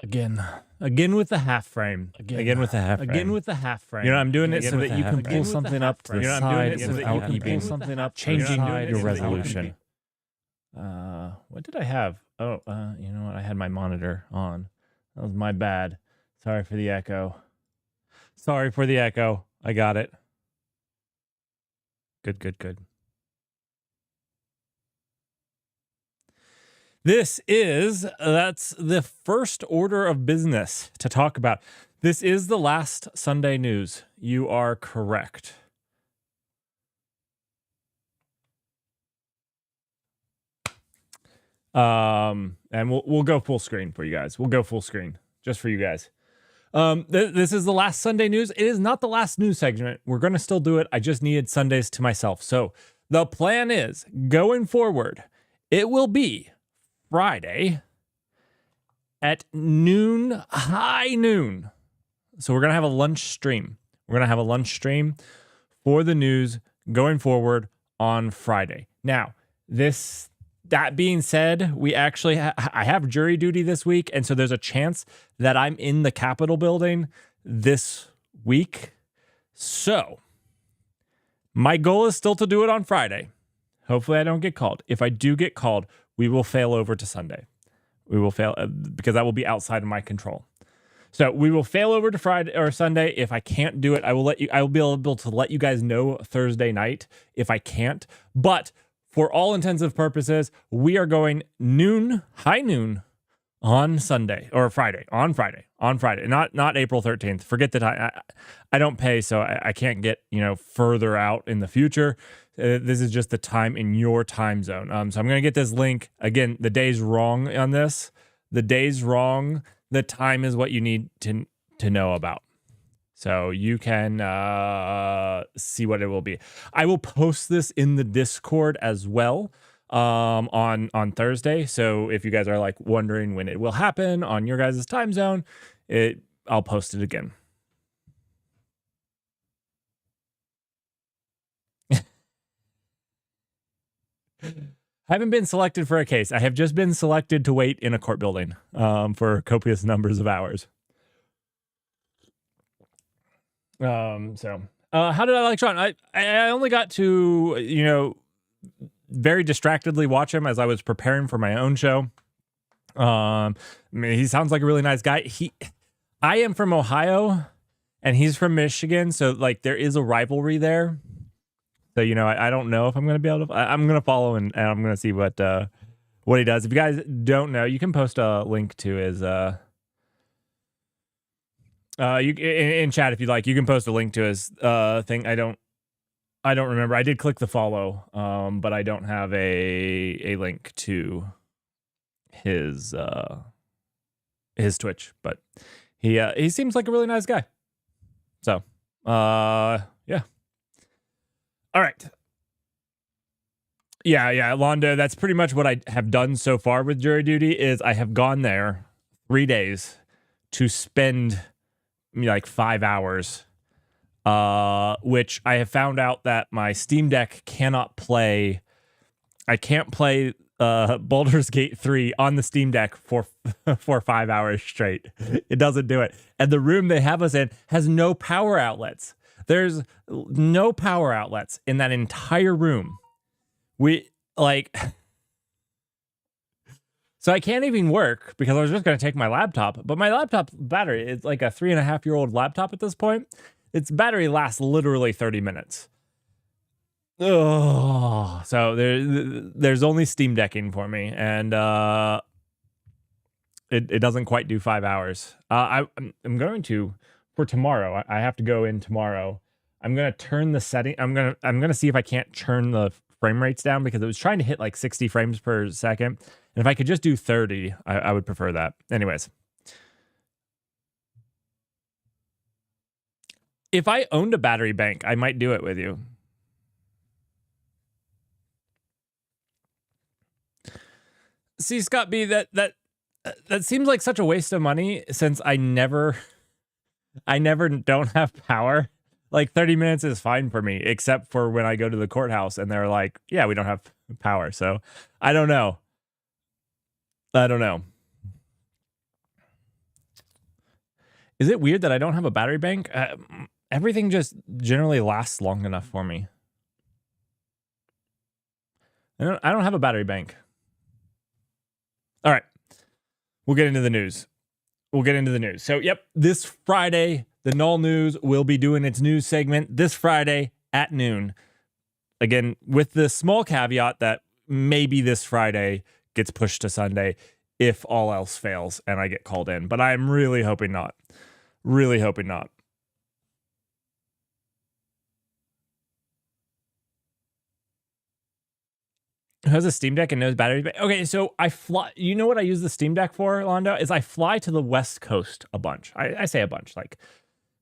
Again with the half frame. Again with the half frame. Again with the half frame. You know, I'm doing it so that you can pull something up to the side without even changing your resolution. What did I have? Oh, you know what? I had my monitor on. That was my bad. Sorry for the echo. Sorry for the echo. I got it. Good. That's the first order of business to talk about. This is the last Sunday news. You are correct. And we'll go full screen for you guys. We'll go full screen just for you guys. This is the last Sunday news. It is not the last news segment. We're going to still do it. I just needed Sundays to myself. So the plan is going forward, it will be Friday at noon, high noon. So we're going to have a lunch stream. We're going to have a lunch stream for the news going forward on Friday. Now, that being said, we actually I have jury duty this week, and so there's a chance that I'm in the Capitol building this week. So my goal is still to do it on Friday. Hopefully I don't get called. If I do get called, we will fail over to Sunday. We will fail because that will be outside of my control. So we will fail over to Friday or Sunday. If I can't do it, I will be able to let you guys know Thursday night if I can't. But for all intents and purposes, we are going high noon on Sunday or Friday, on Friday, not April 13th. Forget the time. I don't pay, so I can't get, further out in the future. This is just the time in your time zone. So I'm going to get this link. Again, the day's wrong on this. The day's wrong. The time is what you need to know about. So you can see what it will be. I will post this in the Discord as well on Thursday. So if you guys are like wondering when it will happen on your guys' time zone, I'll post it again. I haven't been selected for a case. I have just been selected to wait in a court building for copious numbers of hours. How did I like Sean? I only got to, very distractedly watch him as I was preparing for my own show. He sounds like a really nice guy. I am from Ohio and he's from Michigan. So like there is a rivalry there. So, I don't know if I'm going to be able to, I'm going to follow and I'm going to see what he does. If you guys don't know, you can post a link to his, you in chat if you'd like. You can post a link to his thing. I don't remember. I did click the follow, but I don't have a link to his Twitch. But he seems like a really nice guy. So yeah. All right. Yeah, Londo. That's pretty much what I have done so far with jury duty. Is I have gone there 3 days to spend like 5 hours, which I have found out that my Steam Deck cannot play. I can't play Baldur's Gate 3 on the Steam Deck for 5 hours straight. It doesn't do it. And the room they have us in has no power outlets. There's no power outlets in that entire room. So I can't even work because I was just going to take my laptop. But my laptop battery is like a 3.5-year-old laptop at this point. Its battery lasts literally 30 minutes. Oh, so there's only Steam Decking for me. And it doesn't quite do 5 hours. I'm going to, for tomorrow, I have to go in tomorrow. I'm going to turn the setting. I'm going to see if I can't turn the frame rates down because it was trying to hit like 60 frames per second. And if I could just do 30, I would prefer that. Anyways. If I owned a battery bank, I might do it with you. See, Scott B, that seems like such a waste of money since I never don't have power. Like 30 minutes is fine for me, except for when I go to the courthouse and they're like, yeah, we don't have power. So I don't know. Is it weird that I don't have a battery bank? Everything just generally lasts long enough for me. I don't have a battery bank. All right. We'll get into the news. So, yep, this Friday, the Null News will be doing its news segment this Friday at noon. Again, with the small caveat that maybe this Friday gets pushed to Sunday if all else fails and I get called in. But I'm really hoping not. Really hoping not. Who has a Steam Deck and knows batteries? Okay, so I fly. You know what I use the Steam Deck for, Londo? Is I fly to the West Coast a bunch. I say a bunch, like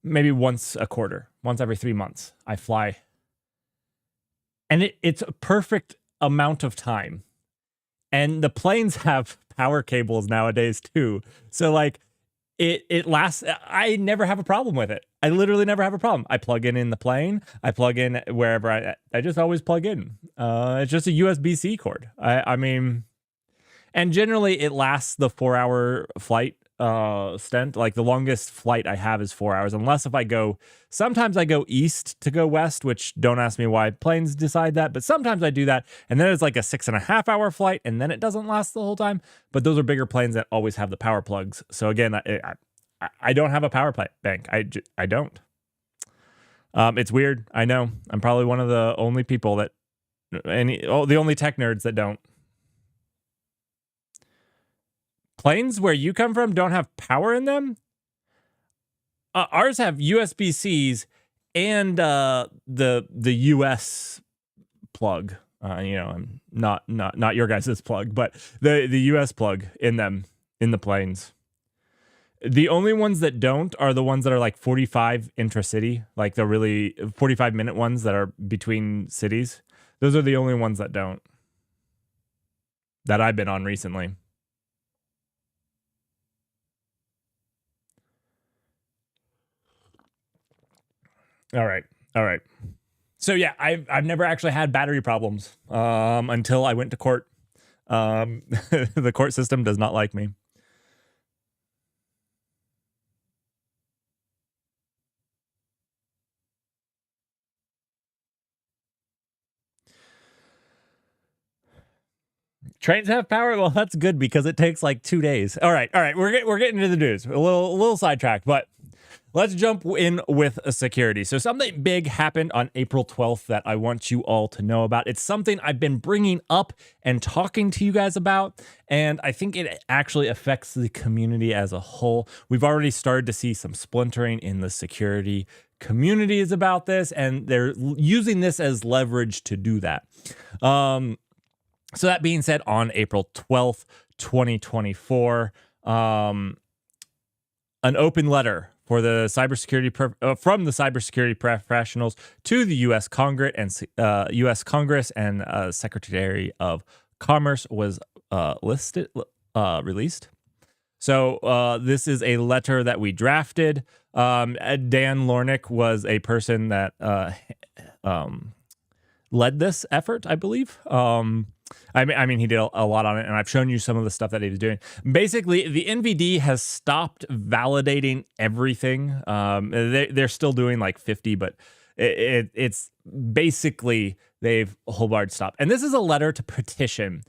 maybe once a quarter, once every 3 months. I fly. And it's a perfect amount of time. And the planes have power cables nowadays too. So like it lasts. I never have a problem with it. I literally never have a problem. I plug in the plane. I plug in wherever I just always plug in. It's just a USB-C cord. I mean, and generally it lasts the 4-hour flight stint. Like the longest flight I have is 4 hours, unless if sometimes I go east to go west, which don't ask me why planes decide that, but sometimes I do that. And then it's like a 6.5-hour flight, and then it doesn't last the whole time. But those are bigger planes that always have the power plugs. So again, I don't have a power bank. I don't. It's weird. I know. I'm probably one of the only people that the only tech nerds that don't. Planes where you come from don't have power in them? Ours have USB-Cs and the US plug. Not your guys' plug, but the US plug in them in the planes. The only ones that don't are the ones that are like 45 intra-city, like the really 45-minute ones that are between cities. Those are the only ones that don't. That I've been on recently. All right. So yeah, I've never actually had battery problems until I went to court. The court system does not like me. Trains have power. Well, that's good because it takes like 2 days. All right. We're getting into the news. A little sidetracked, but let's jump in with a security. So something big happened on April 12th that I want you all to know about. It's something I've been bringing up and talking to you guys about, and I think it actually affects the community as a whole. We've already started to see some splintering in the security communities about this, and they're using this as leverage to do that. So that being said, on April 12th, 2024, an open letter for the cybersecurity from the cybersecurity professionals to the U.S. Congress and Secretary of Commerce was released. So this is a letter that we drafted. Dan Lornick was a person that led this effort, I believe. I mean, he did a lot on it, and I've shown you some of the stuff that he was doing. Basically, the NVD has stopped validating everything. They're still doing like 50, but it's basically they've wholebarred stopped. And this is a letter to petition.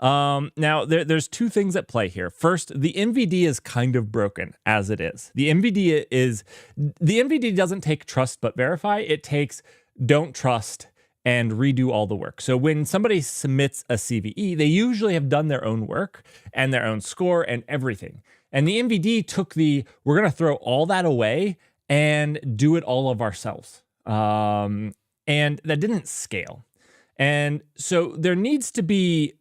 Now, there's two things at play here. First, the NVD is kind of broken as it is. The NVD doesn't take trust but verify. It takes don't trust and redo all the work. So when somebody submits a CVE, they usually have done their own work and their own score and everything. And the NVD took we're going to throw all that away and do it all of ourselves. And that didn't scale. And so there needs to be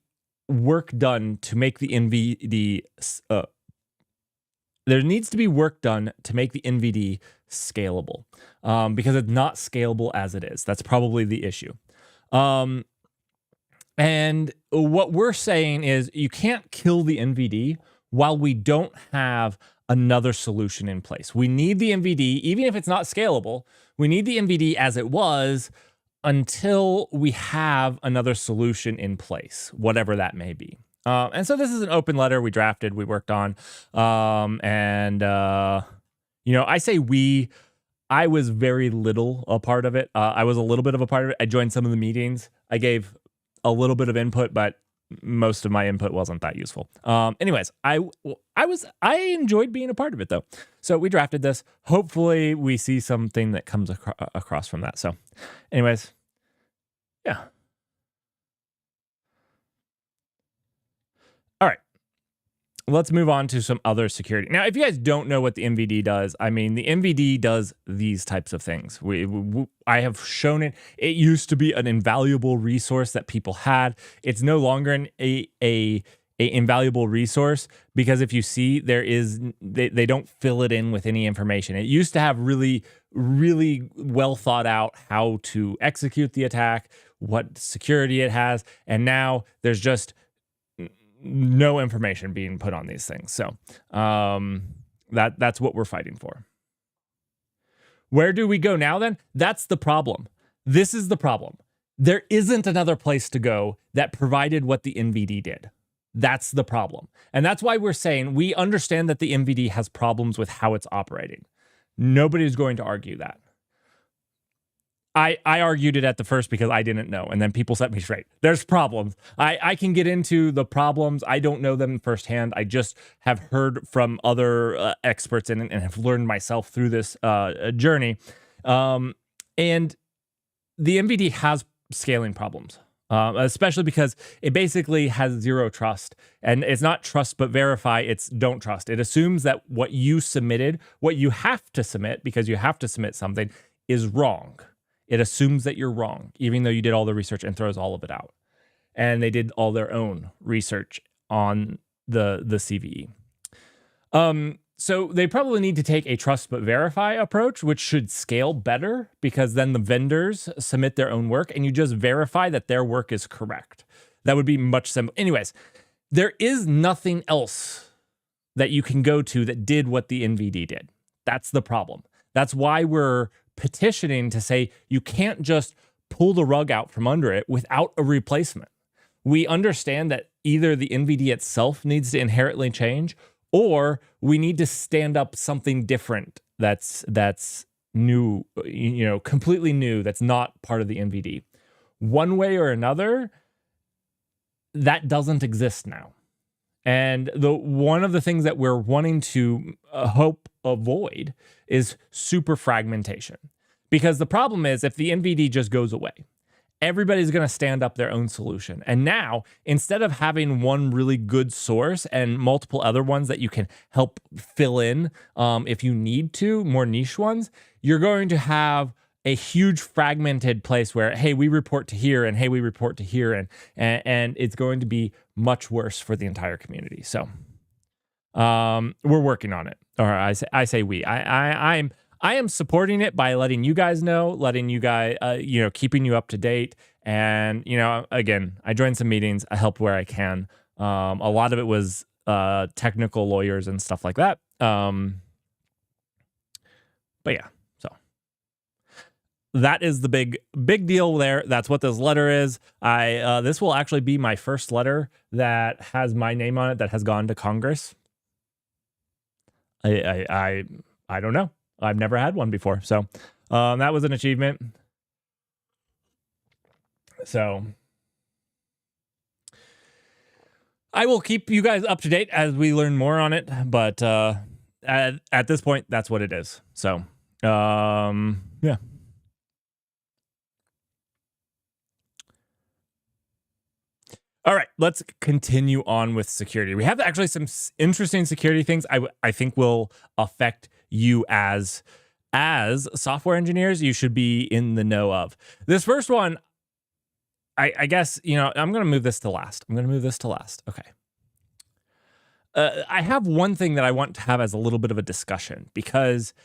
work done to make the NVD, there needs to be work done to make the NVD scalable, because it's not scalable as it is. That's probably the issue. And what we're saying is you can't kill the NVD while we don't have another solution in place. We need the NVD, even if it's not scalable, we need the NVD as it was until we have another solution in place, whatever that may be. And so this is an open letter we drafted, we worked on, I say we. I was very little a part of it. I was a little bit of a part of it. I joined some of the meetings. I gave a little bit of input, but most of my input wasn't that useful. Anyways, I enjoyed being a part of it though. So we drafted this. Hopefully we see something that comes across from that. So anyways, yeah. All right. Let's move on to some other security. Now, if you guys don't know what the MVD does, I mean, the MVD does these types of things. I have shown it. It used to be an invaluable resource that people had. It's no longer a invaluable resource because if you see, they don't fill it in with any information. It used to have really, really well thought out how to execute the attack, what security it has, and now there's just no information being put on these things. So that's what we're fighting for. Where do we go now then? That's the problem. This is the problem. There isn't another place to go that provided what the NVD did. That's the problem. And that's why we're saying we understand that the NVD has problems with how it's operating. Nobody's going to argue that. I argued it at the first because I didn't know, and then people set me straight. There's problems. I can get into the problems. I don't know them firsthand. I just have heard from other experts and have learned myself through this journey. And the MVD has scaling problems, especially because it basically has zero trust. And it's not trust but verify, it's don't trust. It assumes that what you submitted, what you have to submit, because you have to submit something, is wrong. It assumes that you're wrong, even though you did all the research, and throws all of it out. And they did all their own research on the CVE. So they probably need to take a trust but verify approach, which should scale better because then the vendors submit their own work and you just verify that their work is correct. That would be much simpler. Anyways, there is nothing else that you can go to that did what the NVD did. That's the problem. That's why we're petitioning to say you can't just pull the rug out from under it without a replacement. We understand that either the NVD itself needs to inherently change, or we need to stand up something different that's new, completely new, that's not part of the NVD. One way or another, that doesn't exist now. And one of the things that we're wanting to avoid is super fragmentation. Because the problem is if the NVD just goes away, everybody's going to stand up their own solution. And now, instead of having one really good source and multiple other ones that you can help fill in if you need to, more niche ones, you're going to have a huge fragmented place where, hey, we report to here and hey, we report to here. And it's going to be much worse for the entire community. So we're working on it. Or I say we. I am supporting it by letting you guys know, letting you guys, keeping you up to date. And, again, I joined some meetings. I help where I can. A lot of it was technical lawyers and stuff like that. But yeah, so that is the big deal there. That's what this letter is. This will actually be my first letter that has my name on it that has gone to Congress. I don't know. I've never had one before. So that was an achievement. So I will keep you guys up to date as we learn more on it. But at this point, that's what it is. So yeah. All right, let's continue on with security. We have actually some interesting security things I think will affect you as software engineers. You should be in the know of. This first one, I guess, I'm going to move this to last. Okay. I have one thing that I want to have as a little bit of a discussion because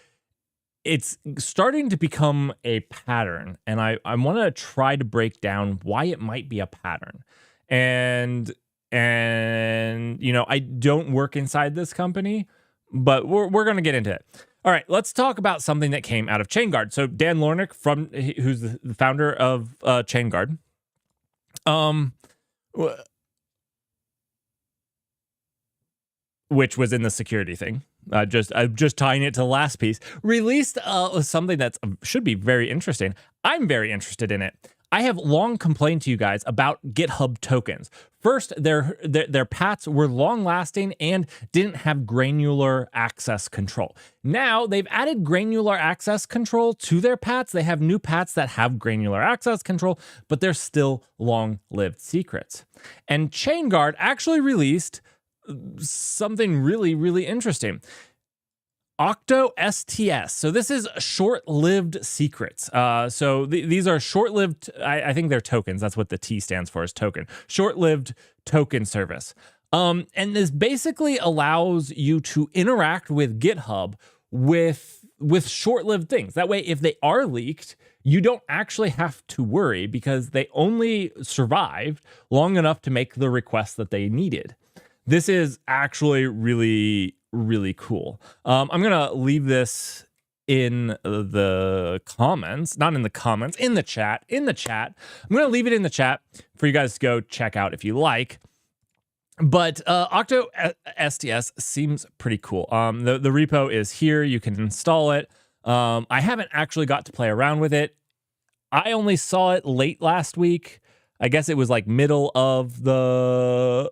it's starting to become a pattern, and I want to try to break down why it might be a pattern. And I don't work inside this company, but we're going to get into it. All right, let's talk about something that came out of ChainGuard. So Dan Lornick, who's the founder of ChainGuard, which was in the security thing. Just tying it to the last piece, released something that should be very interesting. I'm very interested in it. I have long complained to you guys about GitHub tokens. First, their pats were long-lasting and didn't have granular access control. Now, they've added granular access control to their pats. They have new pats that have granular access control, but they're still long-lived secrets. And ChainGuard actually released something really, really interesting. Octo STS. So this is short-lived secrets. These are short-lived, I think they're tokens. That's what the T stands for, is token. Short-lived token service. And this basically allows you to interact with GitHub with short-lived things. That way, if they are leaked, you don't actually have to worry because they only survived long enough to make the request that they needed. This is actually really, really cool. I'm going to leave this in the comments, not in the comments, in the chat. I'm going to leave it in the chat for you guys to go check out if you like. But Octo STS seems pretty cool. The repo is here. You can install it. I haven't actually got to play around with it. I only saw it late last week. I guess it was like middle of the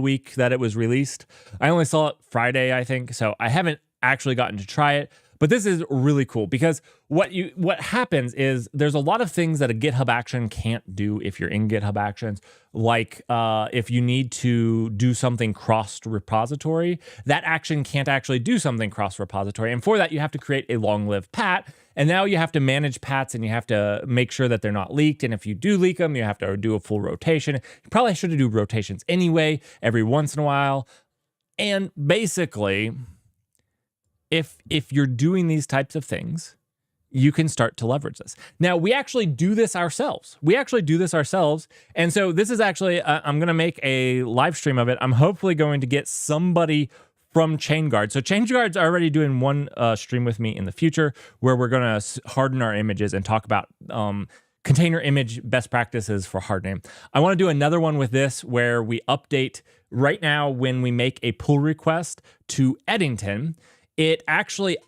week that it was released. I only saw it Friday, I think, so I haven't actually gotten to try it. But this is really cool because what happens is there's a lot of things that a GitHub action can't do if you're in GitHub Actions, like if you need to do something cross-repository, that action can't actually do something cross-repository. And for that, you have to create a long-lived pat. And now you have to manage pats and you have to make sure that they're not leaked. And if you do leak them, you have to do a full rotation. You probably should do rotations anyway, every once in a while. And basically, if you're doing these types of things, you can start to leverage this. Now, we actually do this ourselves. And so this is actually, I'm going to make a live stream of it. I'm hopefully going to get somebody from ChainGuard. So ChainGuard's already doing one stream with me in the future where we're going to harden our images and talk about container image best practices for hardening. I want to do another one with this where we update right now when we make a pull request to Eddington, it actually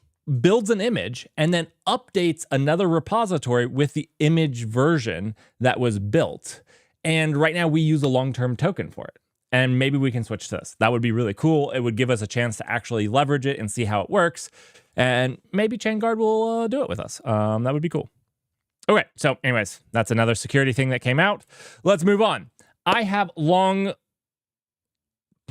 builds an image and then updates another repository with the image version that was built. And right now we use a long-term token for it. And maybe we can switch to this. That would be really cool. It would give us a chance to actually leverage it and see how it works. And maybe ChainGuard will do it with us. That would be cool. Okay, so anyways, that's another security thing that came out. Let's move on. I have long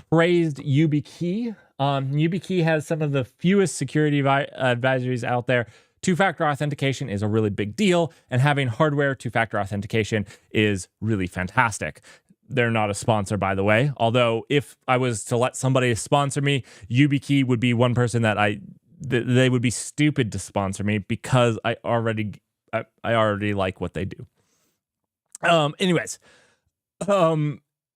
praised YubiKey. YubiKey has some of the fewest security advisories out there. Two-factor authentication is a really big deal, and having hardware two-factor authentication is really fantastic. They're not a sponsor, by the way. Although, if I was to let somebody sponsor me, YubiKey would be one person that they would be stupid to sponsor me because I already like what they do.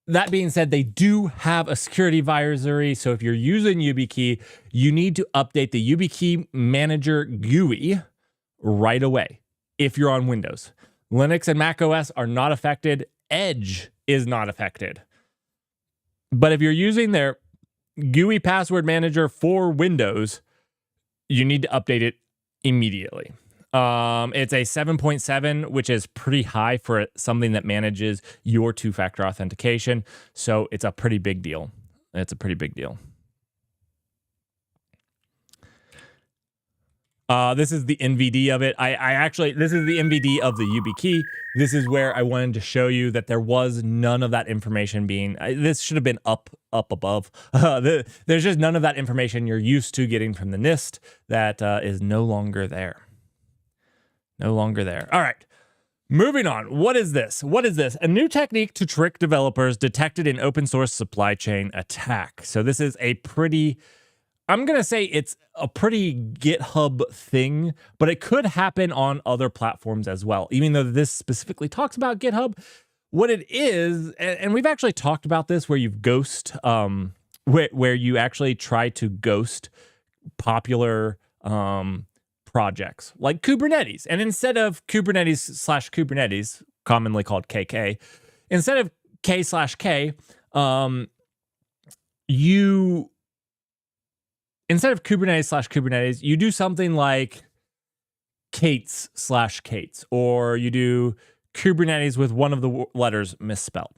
That being said, they do have a security advisory. So if you're using YubiKey, you need to update the YubiKey Manager GUI right away if you're on Windows. Linux and Mac OS are not affected. Edge is not affected. But if you're using their GUI password manager for Windows, you need to update it immediately. It's a 7.7, which is pretty high for something that manages your two-factor authentication. So it's a pretty big deal. This is the NVD of it. This is the NVD of the YubiKey. This is where I wanted to show you that there was none of that information being, this should have been up above. There's just none of that information you're used to getting from the NIST that is no longer there. No longer there. All right. Moving on. What is this? A new technique to trick developers detected in open source supply chain attack. So this is a pretty, I'm going to say it's a pretty GitHub thing, but it could happen on other platforms as well. Even though this specifically talks about GitHub, what it is, and we've actually talked about this where you've ghost, where you actually try to ghost popular projects like Kubernetes. And instead of Kubernetes/Kubernetes, commonly called KK, instead of K/K, you instead of Kubernetes/Kubernetes, you do something like Kates/Kates, or you do Kubernetes with one of the letters misspelled.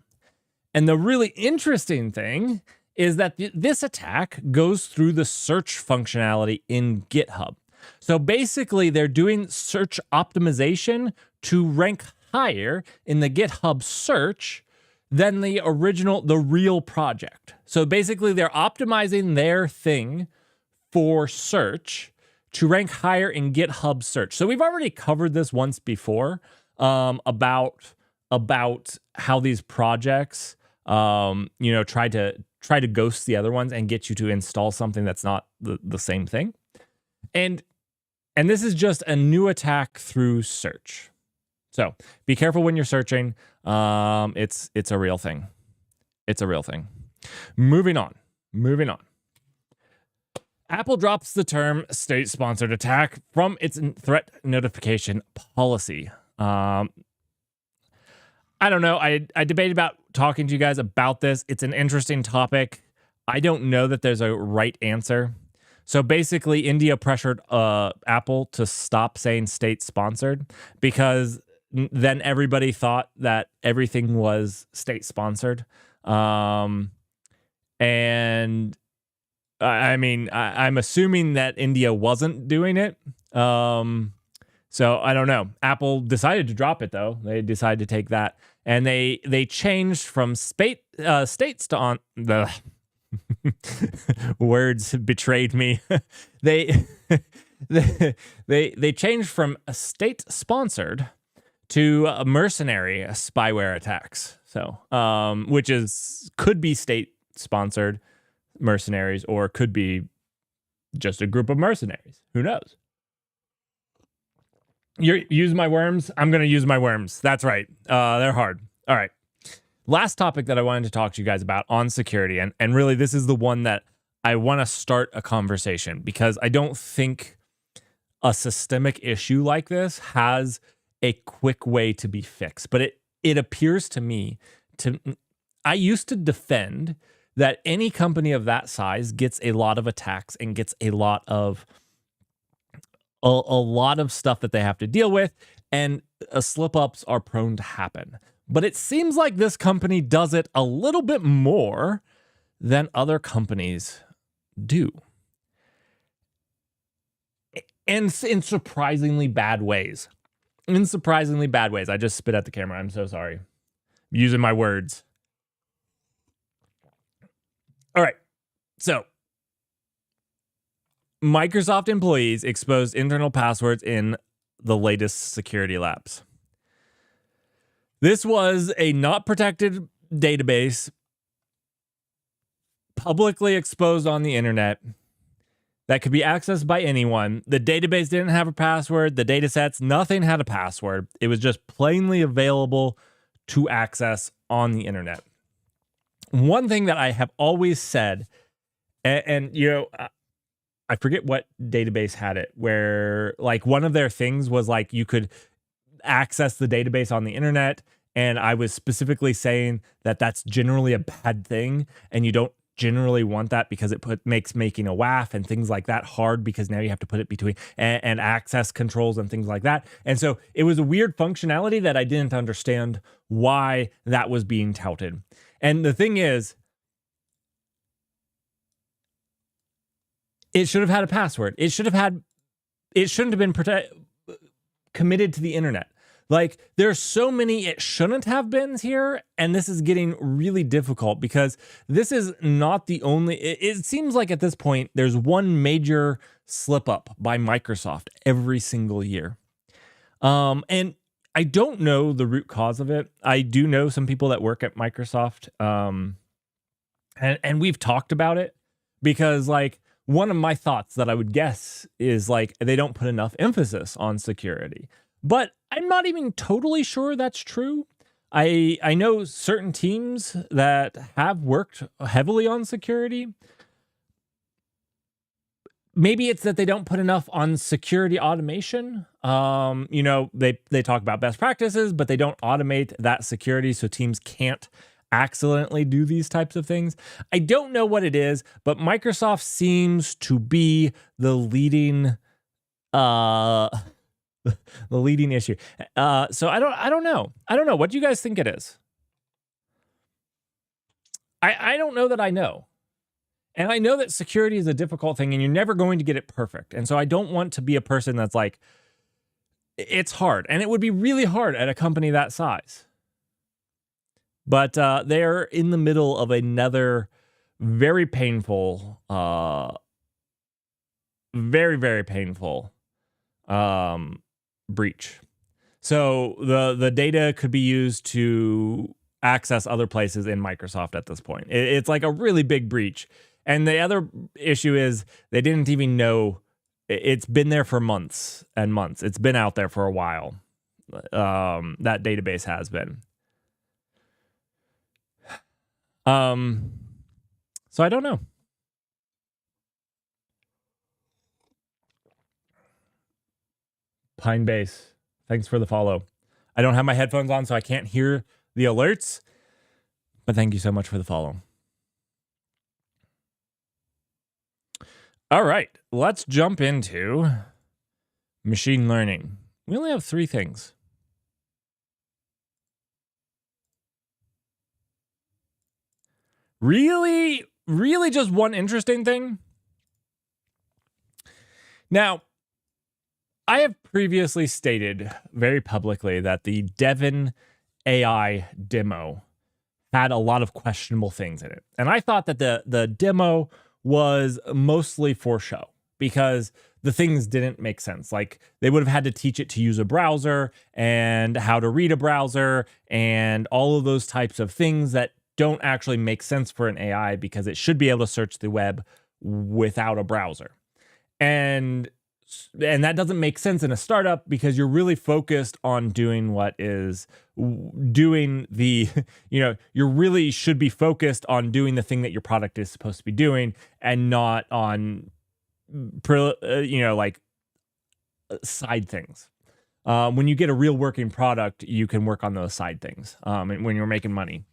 And the really interesting thing is that this attack goes through the search functionality in GitHub. So basically, they're doing search optimization to rank higher in the GitHub search than the real project. So basically, they're optimizing their thing for search to rank higher in GitHub search. So we've already covered this once before, about how these projects, try to ghost the other ones and get you to install something that's not the same thing. And this is just a new attack through search. So be careful when you're searching. It's a real thing. It's a real thing. Moving on. Apple drops the term state-sponsored attack from its threat notification policy. I don't know. I debated about talking to you guys about this. It's an interesting topic. I don't know that there's a right answer. So basically, India pressured Apple to stop saying state-sponsored because then everybody thought that everything was state-sponsored. And I mean, I'm assuming that India wasn't doing it. So I don't know. Apple decided to drop it, though. They decided to take that. And they changed from states to on the words betrayed me. they changed from a state-sponsored to mercenary spyware attacks. So which could be state-sponsored mercenaries, or could be just a group of mercenaries. Who knows? Use my worms. I'm going to use my worms. That's right. They're hard. All right. Last topic that I wanted to talk to you guys about on security. And really, this is the one that I want to start a conversation, because I don't think a systemic issue like this has a quick way to be fixed. But it appears to me I used to defend that any company of that size gets a lot of attacks and gets a lot of stuff that they have to deal with, and slip-ups are prone to happen. But it seems like this company does it a little bit more than other companies do. And in surprisingly bad ways. I just spit at the camera. I'm so sorry. I'm using my words. All right. So, Microsoft employees exposed internal passwords in the latest security lapse. This was a not protected database publicly exposed on the internet that could be accessed by anyone. The database didn't have a password. The datasets, nothing had a password. It was just plainly available to access on the internet. One thing that I have always said, and I forget what database had it, where like one of their things was like you could access the database on the internet, and I was specifically saying that that's generally a bad thing, and you don't generally want that because it makes making a WAF and things like that hard, because now you have to put it between and access controls and things like that. And so it was a weird functionality that I didn't understand why that was being touted. And the thing is, it should have had a password. It shouldn't have been committed to the internet. Like, there's so many it shouldn't have been here, and this is getting really difficult because this is not the only. It seems like at this point there's one major slip up by Microsoft every single year, and I don't know the root cause of it. I do know some people that work at Microsoft, and we've talked about it, because like one of my thoughts that I would guess is like they don't put enough emphasis on security. But I'm not even totally sure that's true. I know certain teams that have worked heavily on security. Maybe it's that they don't put enough on security automation. They talk about best practices, but they don't automate that security, so teams can't accidentally do these types of things. I don't know what it is, but Microsoft seems to be the leading the leading issue. So I don't know. I don't know. What do you guys think it is? I don't know that I know. And I know that security is a difficult thing and you're never going to get it perfect. And so I don't want to be a person that's like, it's hard. And it would be really hard at a company that size. But they're in the middle of another very painful, very, very painful breach. So the data could be used to access other places in Microsoft at this point. It's like a really big breach. And the other issue is they didn't even know. It's been there for months and months. It's been out there for a while. That database has been. So I don't know. Pine Base, thanks for the follow. I don't have my headphones on, so I can't hear the alerts, but thank you so much for the follow. All right, let's jump into machine learning. We only have 3 things. Really just one interesting thing? Now, I have previously stated very publicly that the Devin AI demo had a lot of questionable things in it. And I thought that the demo was mostly for show because the things didn't make sense. Like they would have had to teach it to use a browser and how to read a browser and all of those types of things that don't actually make sense for an AI because it should be able to search the web without a browser. And that doesn't make sense in a startup because you're really focused on doing what is doing the, you really should be focused on doing the thing that your product is supposed to be doing and not on, like side things. When you get a real working product, you can work on those side things when you're making money.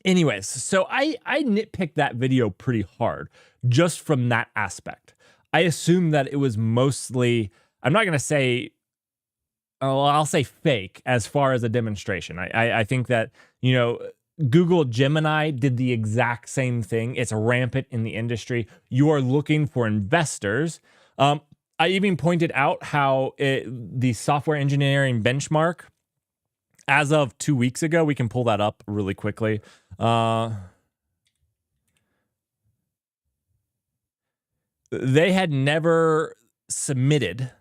Anyways, so I nitpicked that video pretty hard just from that aspect. I assume that it was mostly, I'm not going to say, I'll say fake as far as a demonstration. I think that, Google Gemini did the exact same thing. It's rampant in the industry. You are looking for investors. I even pointed out how the software engineering benchmark, as of 2 weeks ago, we can pull that up really quickly. They had never submitted.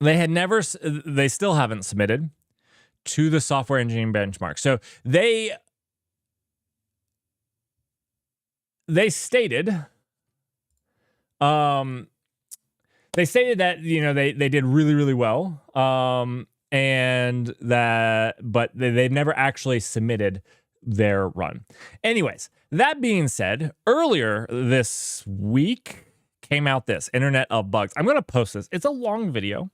They still haven't submitted to the software engineering benchmark. So they stated, that, they did really, really well. And that, but they've never actually submitted their run. Anyways, that being said, earlier this week came out this Internet of Bugs. I'm going to post this. It's a long video,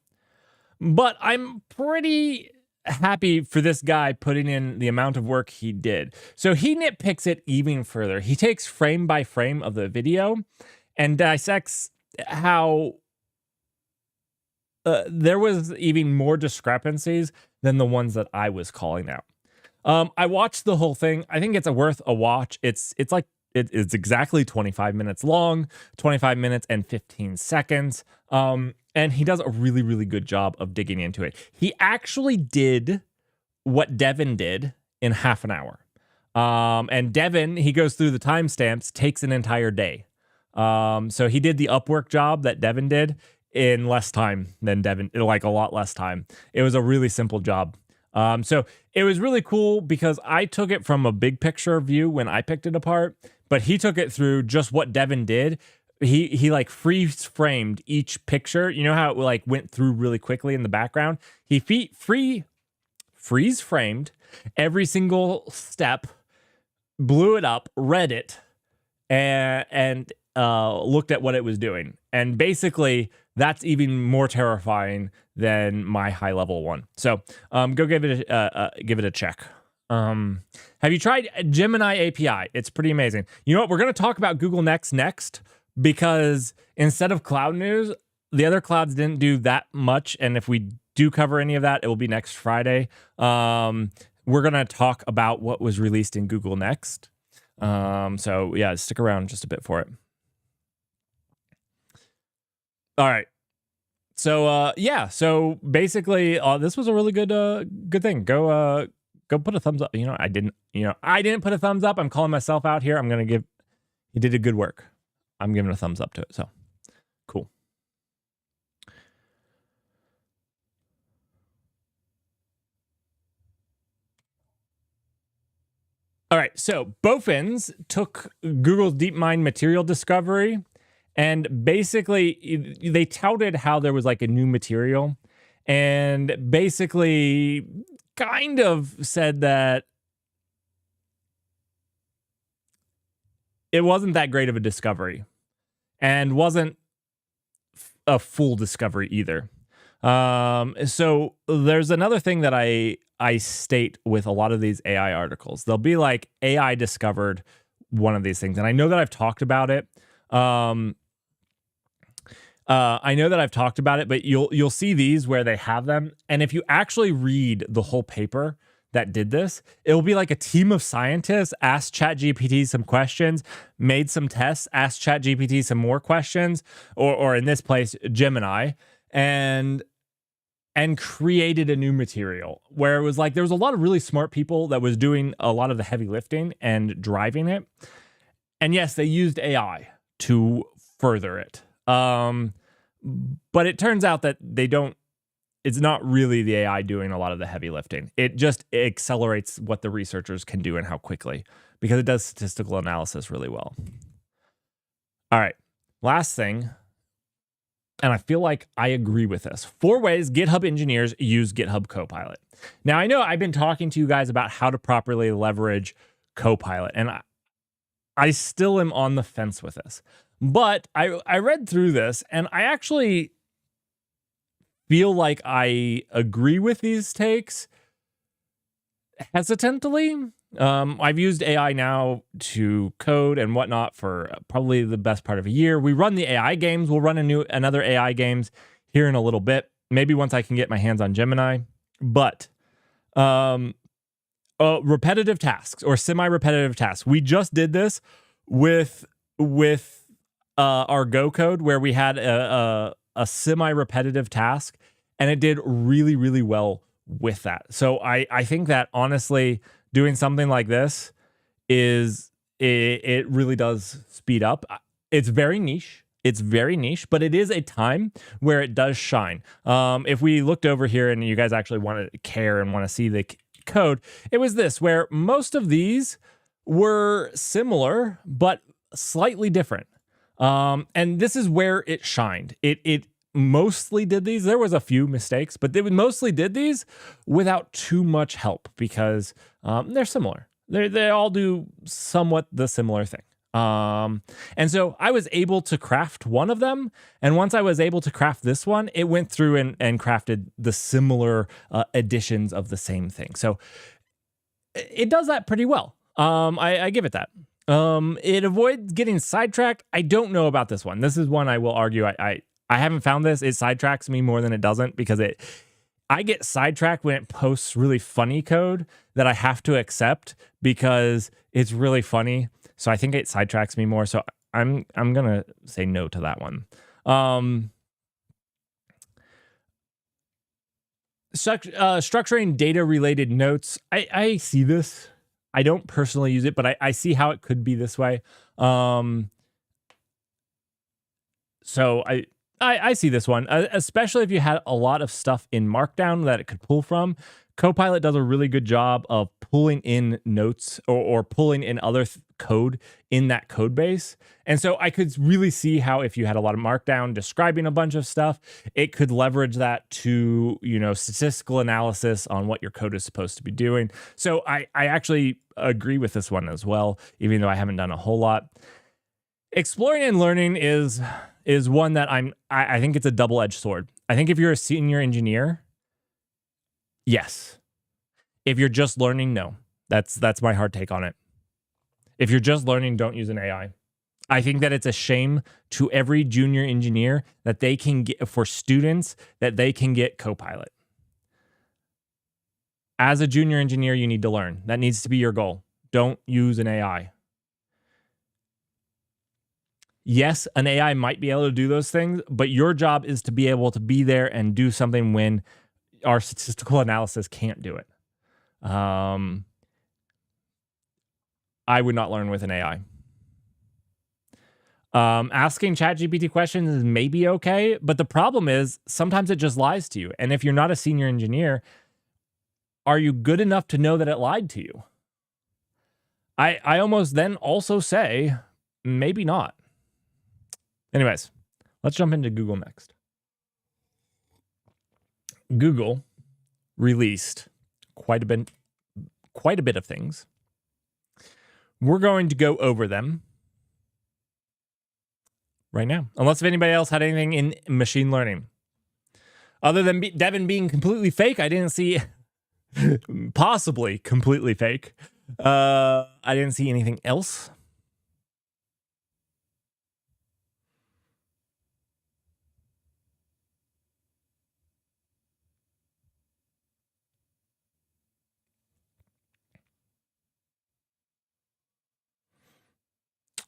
but I'm pretty happy for this guy putting in the amount of work he did. So he nitpicks it even further. He takes frame by frame of the video and dissects how there was even more discrepancies than the ones that I was calling out. I watched the whole thing. I think it's worth a watch. It's exactly 25 minutes long, 25 minutes and 15 seconds. And he does a really, really good job of digging into it. He actually did what Devin did in half an hour. And Devin, he goes through the timestamps, takes an entire day. So he did the Upwork job that Devin did in less time than Devin, like a lot less time. It was a really simple job. So it was really cool because I took it from a big picture view when I picked it apart, but he took it through just what Devin did. He like freeze framed each picture. You know how it like went through really quickly in the background? He freeze framed every single step, blew it up, read it, and looked at what it was doing. And basically, that's even more terrifying than my high level one. So go give it a check. Have you tried Gemini API? It's pretty amazing. You know what? We're going to talk about Google next because instead of cloud news, the other clouds didn't do that much. And if we do cover any of that, it will be next Friday. We're going to talk about what was released in Google Next. So yeah, stick around just a bit for it. All right. So yeah, so basically this was a really good thing. Go put a thumbs up. I didn't put a thumbs up. I'm calling myself out here. You did a good work. I'm giving a thumbs up to it. So cool. All right, so Bofins took Google's DeepMind material discovery, and basically they touted how there was like a new material, and basically kind of said that it wasn't that great of a discovery, and wasn't a full discovery either. So there's another thing that I state with a lot of these AI articles. They'll be like, AI discovered one of these things. And I know that I've talked about it. But you'll see these where they have them. And if you actually read the whole paper that did this, it will be like a team of scientists asked ChatGPT some questions, made some tests, asked ChatGPT some more questions, or in this place, Gemini, and created a new material where it was like there was a lot of really smart people that was doing a lot of the heavy lifting and driving it. And yes, they used AI to further it. But it turns out that it's not really the AI doing a lot of the heavy lifting. It just accelerates what the researchers can do and how quickly, because it does statistical analysis really well. All right, last thing. And I feel like I agree with this. 4 ways GitHub engineers use GitHub Copilot. Now, I know I've been talking to you guys about how to properly leverage Copilot, and I still am on the fence with this. But I read through this, and I actually feel like I agree with these takes hesitantly. I've used AI now to code and whatnot for probably the best part of a year. We run the AI games. We'll run another AI games here in a little bit. Maybe once I can get my hands on Gemini. But repetitive tasks or semi-repetitive tasks. We just did this with our Go code where we had a semi-repetitive task, and it did really, really well with that. So I think that honestly, doing something like this it really does speed up. It's very niche, but it is a time where it does shine. If we looked over here and you guys actually want to care and want to see the code, it was this, where most of these were similar, but slightly different. And this is where it shined. It mostly did these. There was a few mistakes, but they mostly did these without too much help because they're similar. They all do somewhat the similar thing. And so I was able to craft one of them. And once I was able to craft this one, it went through and crafted the similar editions of the same thing. So it does that pretty well. I give it that. It avoids getting sidetracked. I don't know about this one. This is one I will argue. I haven't found this. It sidetracks me more than it doesn't because I get sidetracked when it posts really funny code that I have to accept because it's really funny. So I think it sidetracks me more. So I'm gonna say no to that one. Structuring data related notes. I see this. I don't personally use it, but I see how it could be this way. So I see this one, especially if you had a lot of stuff in Markdown that it could pull from. Copilot does a really good job of pulling in notes or pulling in other code in that code base. And so I could really see how if you had a lot of Markdown describing a bunch of stuff, it could leverage that to, statistical analysis on what your code is supposed to be doing. So I actually agree with this one as well, even though I haven't done a whole lot. Exploring and learning is one that I think it's a double-edged sword. I think if you're a senior engineer, yes. If you're just learning, no. That's my hard take on it. If you're just learning, don't use an AI. I think that it's a shame to every junior engineer that they can get, for students, that they can get Copilot. As a junior engineer, you need to learn. That needs to be your goal. Don't use an AI. Yes, an AI might be able to do those things, but your job is to be able to be there and do something when our statistical analysis can't do it. I would not learn with an AI. Asking ChatGPT questions is maybe okay, but the problem is sometimes it just lies to you. And if you're not a senior engineer, are you good enough to know that it lied to you? I almost then also say maybe not. Anyways, let's jump into Google next. Google released quite a bit of things. We're going to go over them right now, unless if anybody else had anything in machine learning. Other than Devin being completely fake, I didn't see possibly completely fake. I didn't see anything else.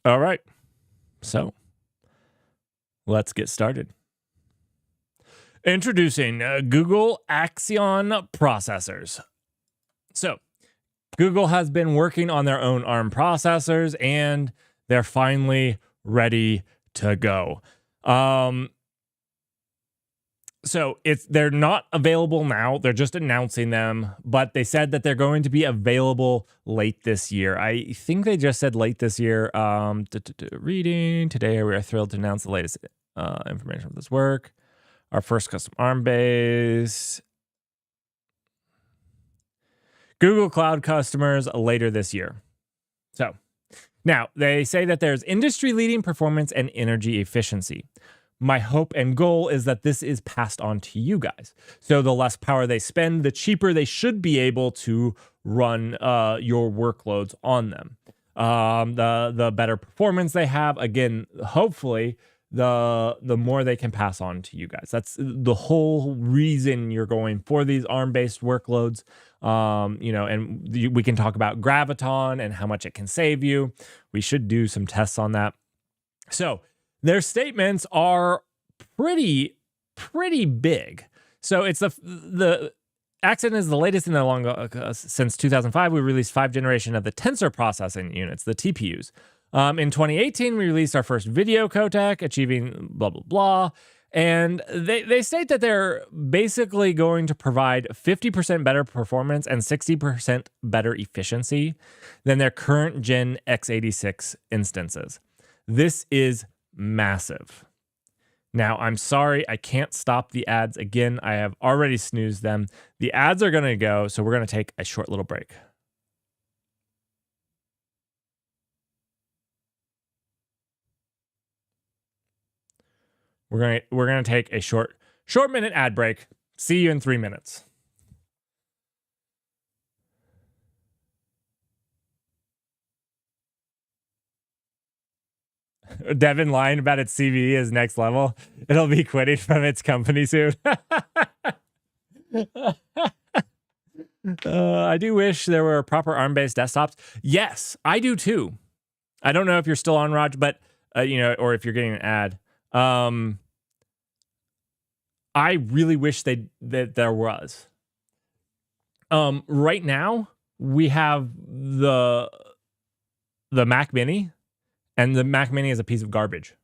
All right. So let's get started. Introducing Google Axion processors. So Google has been working on their own ARM processors and they're finally ready to go. So they're not available now. They're just announcing them, but they said that they're going to be available late this year. I think they just said late this year. Reading today, we are thrilled to announce the latest information of this work. Our first custom ARM base. Google Cloud customers later this year. So now they say that there's industry-leading performance and energy efficiency. My hope and goal is that this is passed on to you guys. So the less power they spend, the cheaper they should be able to run your workloads on them. The better performance they have, again, hopefully, the more they can pass on to you guys. That's the whole reason you're going for these ARM-based workloads. And we can talk about Graviton and how much it can save you. We should do some tests on that. So their statements are pretty big. So it's the Axion is the latest in the long since 2005. We released 5th generation of the tensor processing units, the TPUs. In 2018, we released our first video codec, achieving blah blah blah. And they state that they're basically going to provide 50% better performance and 60% better efficiency than their current Gen x86 instances. This is massive. Now, I'm sorry, I can't stop the ads again. I have already snoozed them. The ads are going to go, so we're going to take a short little break. We're going to take a short minute ad break. See you in 3 minutes. Devin lying about its CVE is next level. It'll be quitting from its company soon. I do wish there were proper ARM-based desktops. Yes, I do too. I don't know if you're still on, Raj, but or if you're getting an ad. I really wish that there was. Right now we have the Mac Mini, and the Mac Mini is a piece of garbage.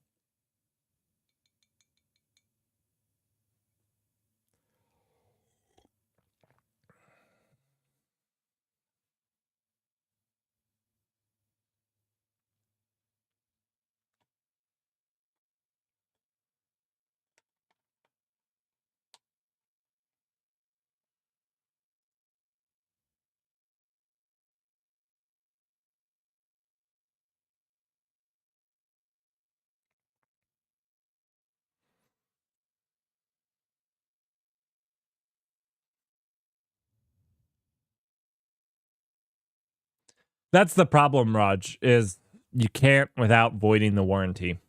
That's the problem, Raj, is you can't without voiding the warranty.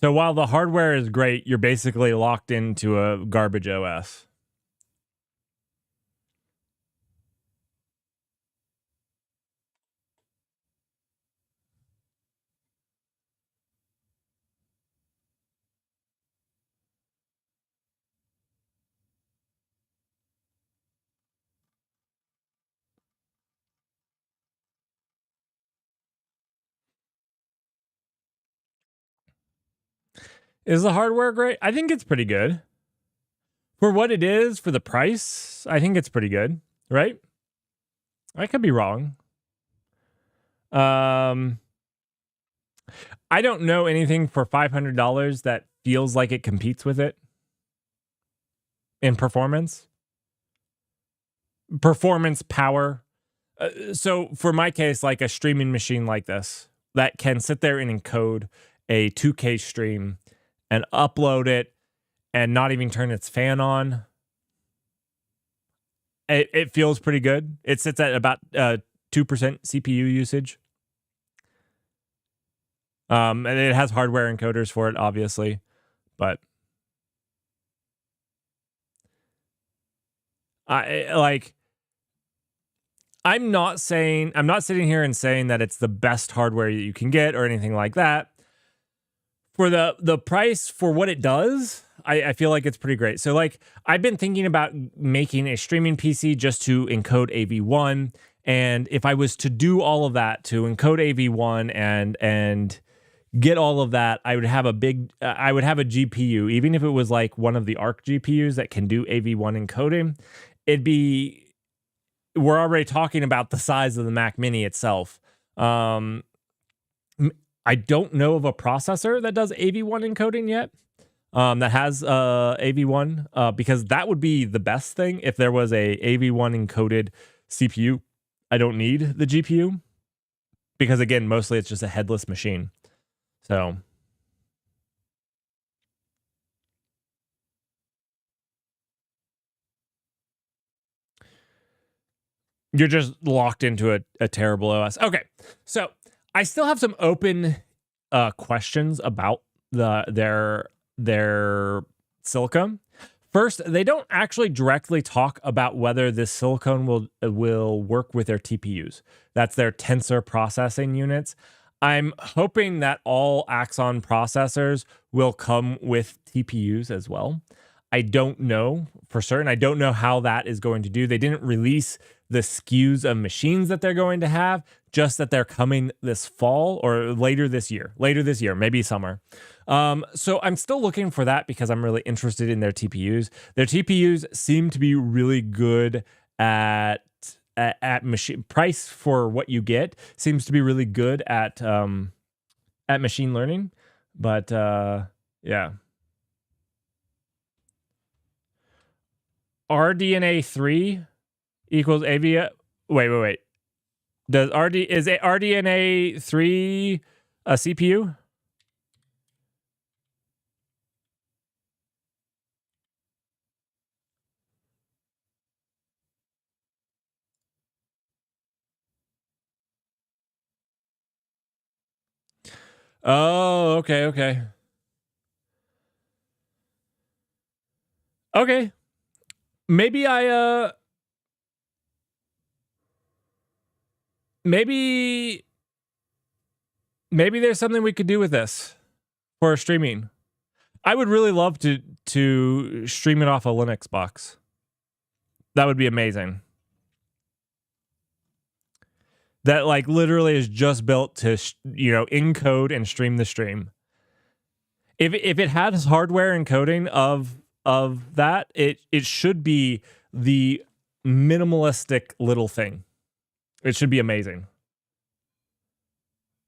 So while the hardware is great, you're basically locked into a garbage OS. Is the hardware great? I think it's pretty good. For what it is, for the price, I think it's pretty good, right? I could be wrong. I don't know anything for $500 that feels like it competes with it in performance. Performance, power. So for my case, like a streaming machine like this that can sit there and encode a 2K stream and upload it and not even turn its fan on, it feels pretty good. It sits at about 2% CPU usage. And it has hardware encoders for it, obviously, but I'm not sitting here and saying that it's the best hardware that you can get or anything like that. For the price for what it does, I feel like it's pretty great. So like I've been thinking about making a streaming PC just to encode AV1. And if I was to do all of that to encode AV1 and get all of that, I would have a GPU, even if it was like one of the ARC GPUs that can do AV1 encoding. We're already talking about the size of the Mac Mini itself. I don't know of a processor that does AV1 encoding yet, that has AV1, because that would be the best thing if there was a AV1 encoded CPU. I don't need the GPU because, again, mostly it's just a headless machine. So you're just locked into a terrible OS. Okay, so I still have some open questions about their silicone. First, they don't actually directly talk about whether this silicone will work with their TPUs. That's their tensor processing units. I'm hoping that all Axon processors will come with TPUs as well. I don't know for certain. I don't know how that is going to do. They didn't release the SKUs of machines that they're going to have, just that they're coming this fall or later this year, maybe summer. So I'm still looking for that because I'm really interested in their TPUs. Their TPUs seem to be really good at machine price for what you get. Seems to be really good at machine learning, but yeah. RDNA 3 equals AV. Wait. Is RDNA 3 a CPU? Oh, okay. Okay. Maybe maybe there's something we could do with this for streaming. I would really love to stream it off a Linux box. That would be amazing. That like literally is just built to encode and stream the stream. If it has hardware encoding of that, it should be the minimalistic little thing. It should be amazing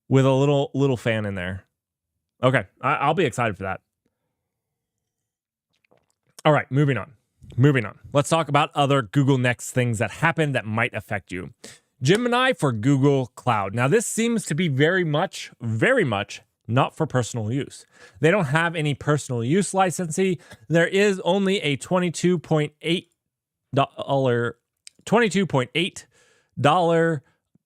with a little fan in there. Okay, I'll be excited for that. All right, moving on. Let's talk about other Google Next things that happen that might affect you. Gemini for Google Cloud. Now, this seems to be very much not for personal use. They don't have any personal use licensing. There is only a $22.8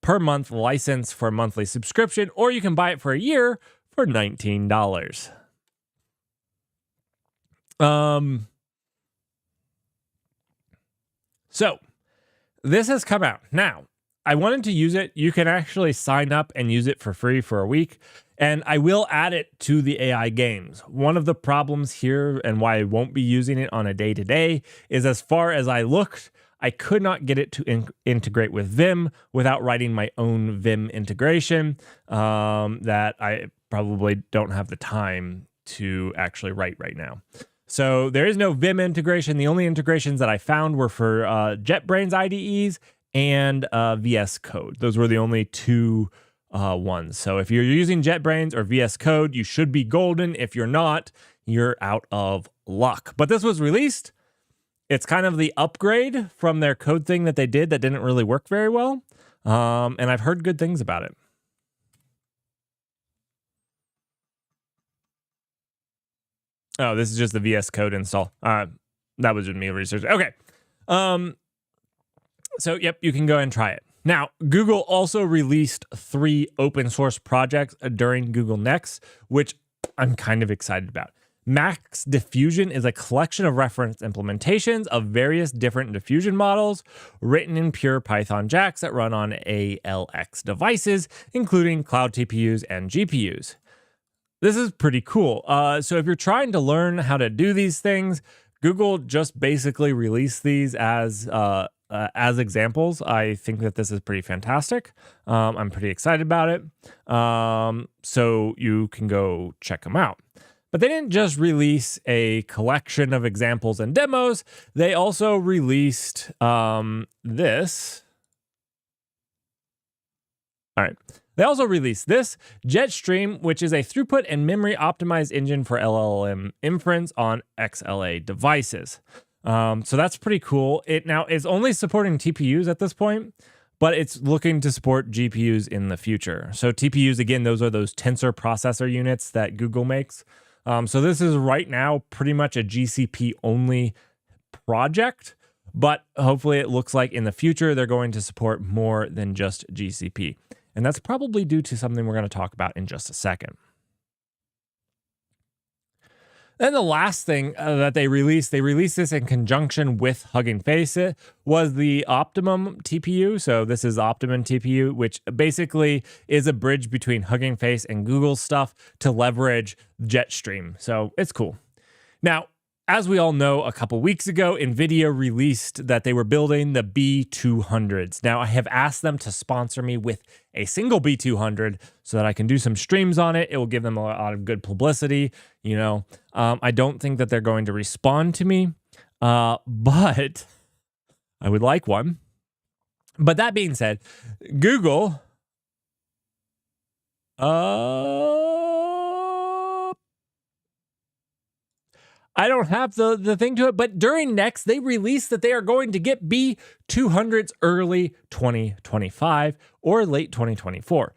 per month license for a monthly subscription, or you can buy it for a year for $19. So this has come out. Now, I wanted to use it. You can actually sign up and use it for free for a week, and I will add it to the AI games. One of the problems here and why I won't be using it on a day-to-day is, as far as I looked, I could not get it to integrate with Vim without writing my own Vim integration that I probably don't have the time to actually write right now. So there is no Vim integration. The only integrations that I found were for JetBrains IDEs and VS Code. Those were the only two ones. So if you're using JetBrains or VS Code, you should be golden. If you're not, you're out of luck. But this was released. It's kind of the upgrade from their code thing that they did that didn't really work very well. And I've heard good things about it. Oh, this is just the VS Code install. That was just me researching. Okay. So, yep, you can go and try it. Now, Google also released 3 open source projects during Google Next, which I'm kind of excited about. Max Diffusion is a collection of reference implementations of various different diffusion models written in pure Python JAX that run on ALX devices, including cloud TPUs and GPUs. This is pretty cool. So if you're trying to learn how to do these things, Google just basically released these as examples. I think that this is pretty fantastic. I'm pretty excited about it. So you can go check them out. But they didn't just release a collection of examples and demos. They also released this. All right. They also released this, Jetstream, which is a throughput and memory optimized engine for LLM inference on XLA devices. So that's pretty cool. It now is only supporting TPUs at this point, but it's looking to support GPUs in the future. So TPUs, again, those are those tensor processor units that Google makes. So this is right now pretty much a GCP only project, but hopefully it looks like in the future they're going to support more than just GCP. And that's probably due to something we're going to talk about in just a second. Then the last thing that they released this in conjunction with Hugging Face, it was the Optimum TPU. So this is Optimum TPU, which basically is a bridge between Hugging Face and Google stuff to leverage Jetstream. So it's cool. Now, as we all know, a couple weeks ago, NVIDIA released that they were building the B200s. Now, I have asked them to sponsor me with a single B200 so that I can do some streams on it. It will give them a lot of good publicity. You know, I don't think that they're going to respond to me, but I would like one. But that being said, Google... I don't have the thing to it, but during Next, they released that they are going to get B200s early 2025 or late 2024.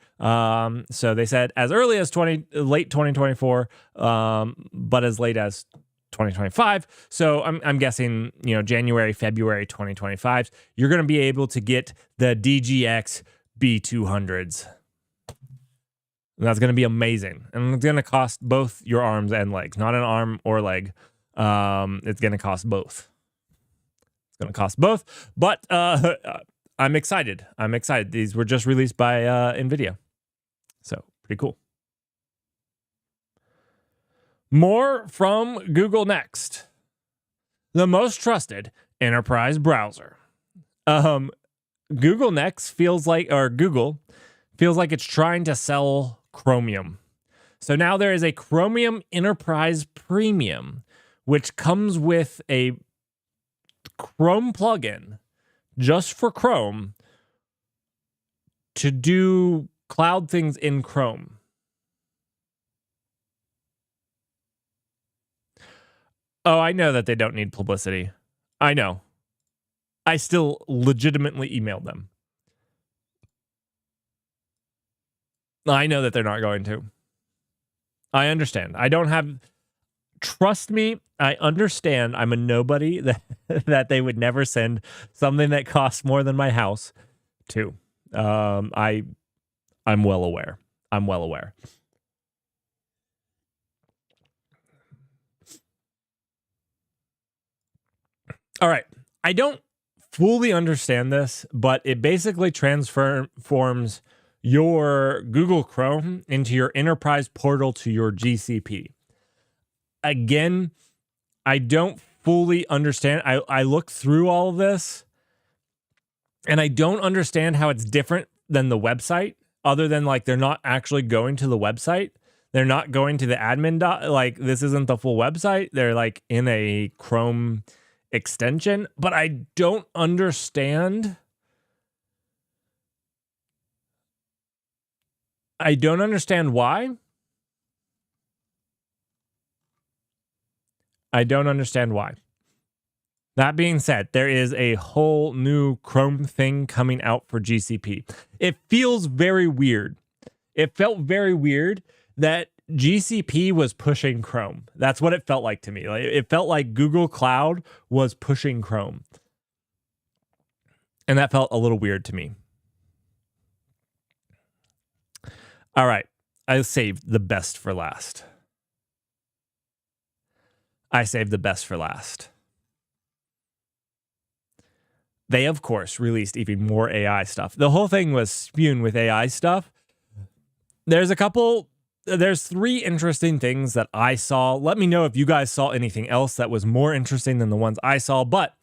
So they said as early as late 2024, but as late as 2025. So I'm guessing, you know, January, February 2025, you're going to be able to get the DGX B200s. And that's going to be amazing. And it's going to cost both your arms and legs, not an arm or leg. It's going to cost both. It's going to cost both, but I'm excited. I'm excited. These were just released by NVIDIA. So pretty cool. More from Google Next. The most trusted enterprise browser. Google Next feels like it's trying to sell Chromium. So now there is a Chromium Enterprise Premium, which comes with a Chrome plugin just for Chrome to do cloud things in Chrome. Oh, I know that they don't need publicity. I know. I still legitimately emailed them. I know that they're not going to. I understand. I don't have... Trust me, I understand I'm a nobody that they would never send something that costs more than my house to. I'm well aware. I'm well aware. All right. I don't fully understand this, but it basically transforms your Google Chrome into your enterprise portal to your GCP. Again, I don't fully understand. I looked through all of this and I don't understand how it's different than the website, other than like they're not actually going to the website. They're not going to the admin like this isn't the full website. They're like in a Chrome extension, but I don't understand. I don't understand why. I don't understand why. That being said, there is a whole new Chrome thing coming out for GCP. It feels very weird. It felt very weird that GCP was pushing Chrome. That's what it felt like to me. Like, it felt like Google Cloud was pushing Chrome. And that felt a little weird to me. All right. I saved the best for last. They, of course, released even more AI stuff. The whole thing was spewing with AI stuff. There's three interesting things that I saw. Let me know if you guys saw anything else that was more interesting than the ones I saw. But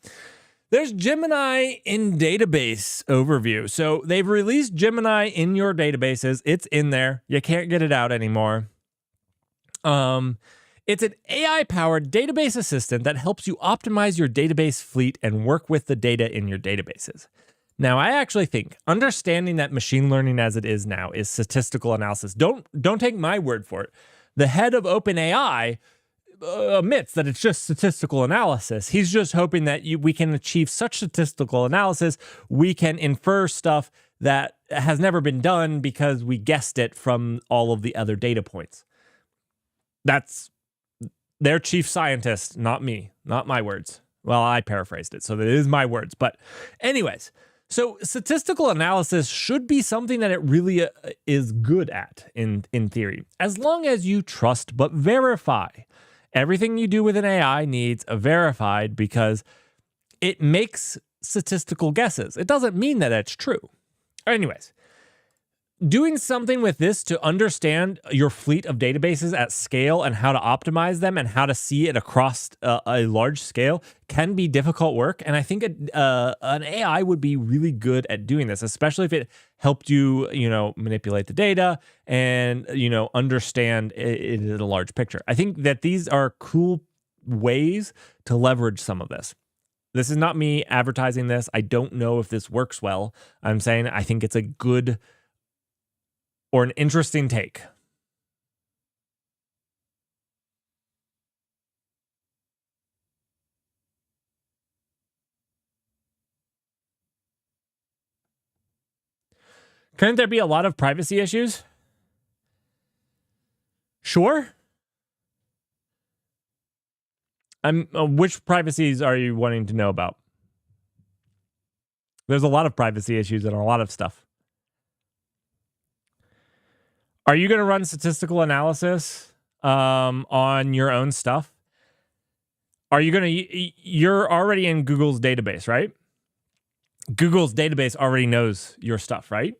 there's Gemini in database overview. So they've released Gemini in your databases. It's in there. You can't get it out anymore. It's an AI-powered database assistant that helps you optimize your database fleet and work with the data in your databases. Now, I actually think understanding that machine learning as it is now is statistical analysis. Don't take my word for it. The head of OpenAI admits that it's just statistical analysis. He's just hoping that we can achieve such statistical analysis, we can infer stuff that has never been done because we guessed it from all of the other data points. That's their chief scientist, not me, not my words. Well, I paraphrased it, so that is my words. But anyways, so statistical analysis should be something that it really is good at in theory, as long as you trust but verify. Everything you do with an AI needs a verified because it makes statistical guesses. It doesn't mean that it's true. Anyways, doing something with this to understand your fleet of databases at scale and how to optimize them and how to see it across a large scale can be difficult work. And I think an AI would be really good at doing this, especially if it helped you, manipulate the data and, understand it in a large picture. I think that these are cool ways to leverage some of this. This is not me advertising this. I don't know if this works well. I'm saying I think it's a good or an interesting take. Couldn't there be a lot of privacy issues? Sure. Which privacies are you wanting to know about? There's a lot of privacy issues and a lot of stuff. Are you going to run statistical analysis on your own stuff? Are you going to? You're already in Google's database, right? Google's database already knows your stuff, right?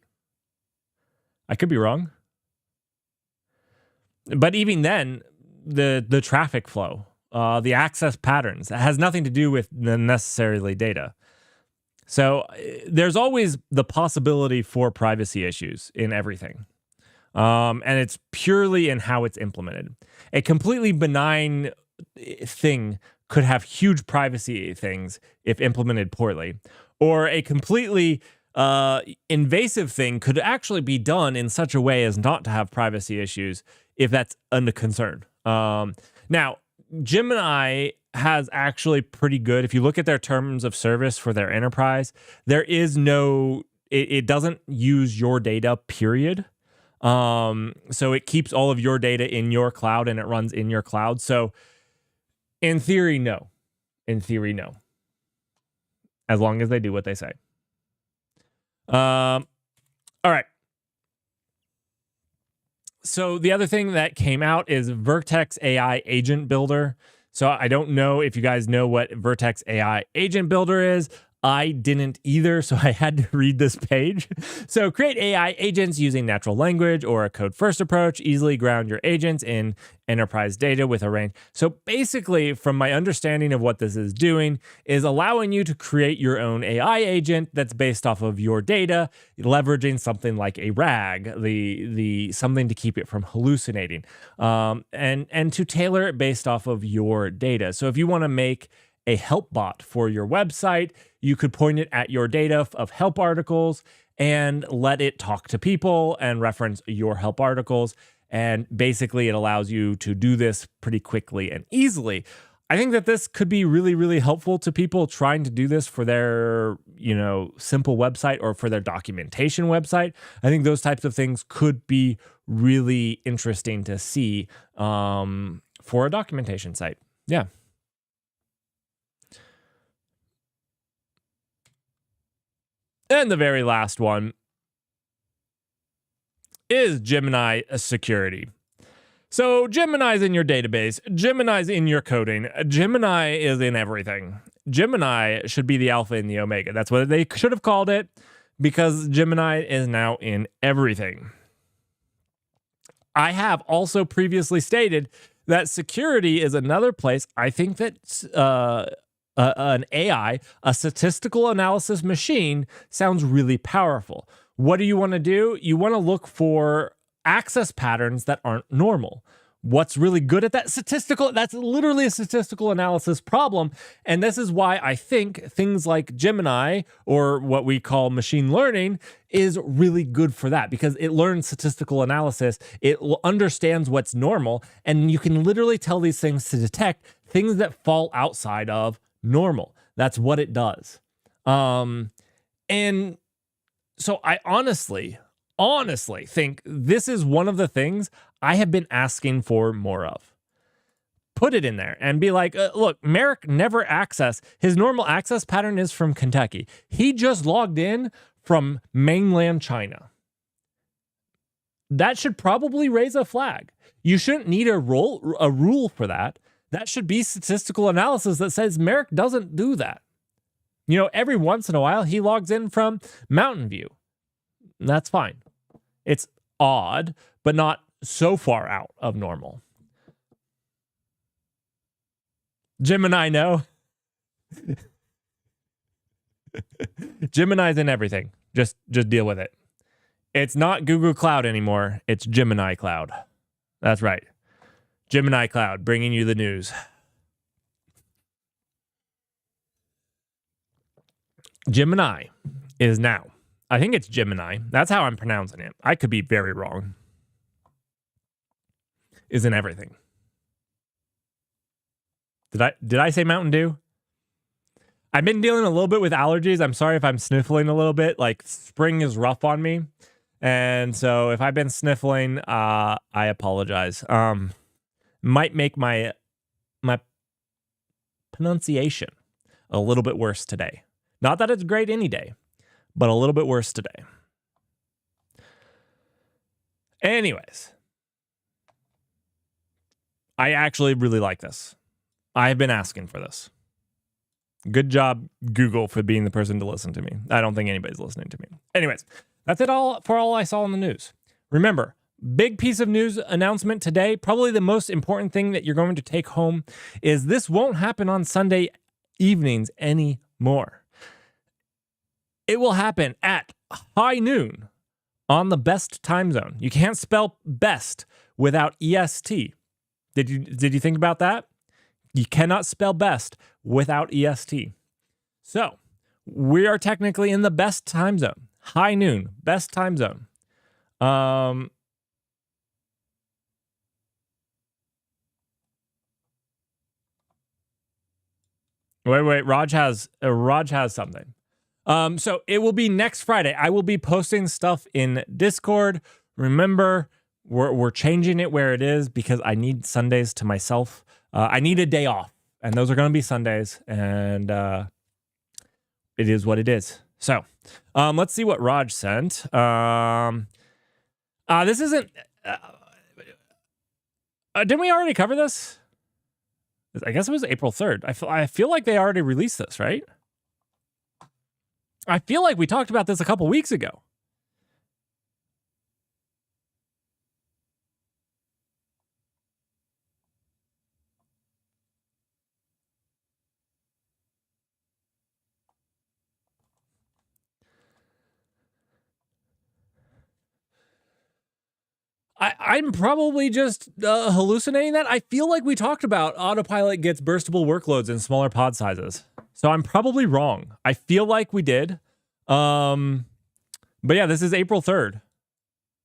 I could be wrong. But even then, the traffic flow, the access patterns, it has nothing to do with the necessarily data. So there's always the possibility for privacy issues in everything. And it's purely in how it's implemented. A completely benign thing could have huge privacy things if implemented poorly, or a completely invasive thing could actually be done in such a way as not to have privacy issues if that's a concern. Now, Gemini has actually pretty good, if you look at their terms of service for their enterprise, there is no, it doesn't use your data, period. So it keeps all of your data in your cloud and it runs in your cloud. So in theory, no. As long as they do what they say. All right. So the other thing that came out is Vertex AI Agent Builder. So I don't know if you guys know what Vertex AI Agent Builder is. I didn't either, so I had to read this page. So create AI agents using natural language or a code-first approach. Easily ground your agents in enterprise data with a range. So basically, from my understanding of what this is doing, is allowing you to create your own AI agent that's based off of your data, leveraging something like a RAG, the something to keep it from hallucinating, and to tailor it based off of your data. So if you want to make a help bot for your website, you could point it at your data of help articles and let it talk to people and reference your help articles. And basically, it allows you to do this pretty quickly and easily. I think that this could be really, really helpful to people trying to do this for their, simple website or for their documentation website. I think those types of things could be really interesting to see for a documentation site. Yeah. And the very last one is Gemini security. So Gemini's in your database. Gemini's in your coding. Gemini is in everything. Gemini should be the alpha and the omega. That's what they should have called it, because Gemini is now in everything. I have also previously stated that security is another place I think that an AI, a statistical analysis machine, sounds really powerful. What do you want to do? You want to look for access patterns that aren't normal. What's really good at that? That's literally a statistical analysis problem. And this is why I think things like Gemini, or what we call machine learning, is really good for that, because it learns statistical analysis. It understands what's normal, and you can literally tell these things to detect things that fall outside of normal. That's what it does. And so I honestly think this is one of the things I have been asking for more of. Put it in there and be like, look, Merrick never his normal access pattern is from Kentucky. He just logged in from mainland China. That should probably raise a flag. You shouldn't need a rule for that. That should be statistical analysis that says Merrick doesn't do that. Every once in a while, he logs in from Mountain View. That's fine. It's odd, but not so far out of normal. Gemini, no. Gemini's in everything. Just deal with it. It's not Google Cloud anymore. It's Gemini Cloud. That's right. Gemini Cloud, bringing you the news. Gemini is now. I think it's Gemini. That's how I'm pronouncing it. I could be very wrong. Is in everything. Did I say Mountain Dew? I've been dealing a little bit with allergies. I'm sorry if I'm sniffling a little bit. Like, spring is rough on me. And so if I've been sniffling, I apologize. Might make my pronunciation a little bit worse today. Not that it's great any day, but a little bit worse today. Anyways, I actually really like this. I've been asking for this. Good job, Google, for being the person to listen to me. I don't think anybody's listening to me. Anyways, that's it all for all I saw in the news. Remember, big piece of news announcement today. Probably the most important thing that you're going to take home is this won't happen on Sunday evenings anymore. It will happen at high noon on the best time zone. You can't spell best without EST. Did you think about that? You cannot spell best without EST. So we are technically in the best time zone. High noon, best time zone. Wait. Raj has something. So it will be next Friday. I will be posting stuff in Discord. Remember, we're changing it where it is because I need Sundays to myself. I need a day off, and those are going to be Sundays, and it is what it is. So let's see what Raj sent. This isn't... didn't we already cover this? I guess it was April 3rd. I feel like they already released this, right? I feel like we talked about this a couple weeks ago. I'm probably just hallucinating that. I feel like we talked about autopilot gets burstable workloads in smaller pod sizes. So I'm probably wrong. I feel like we did. But yeah, this is April 3rd.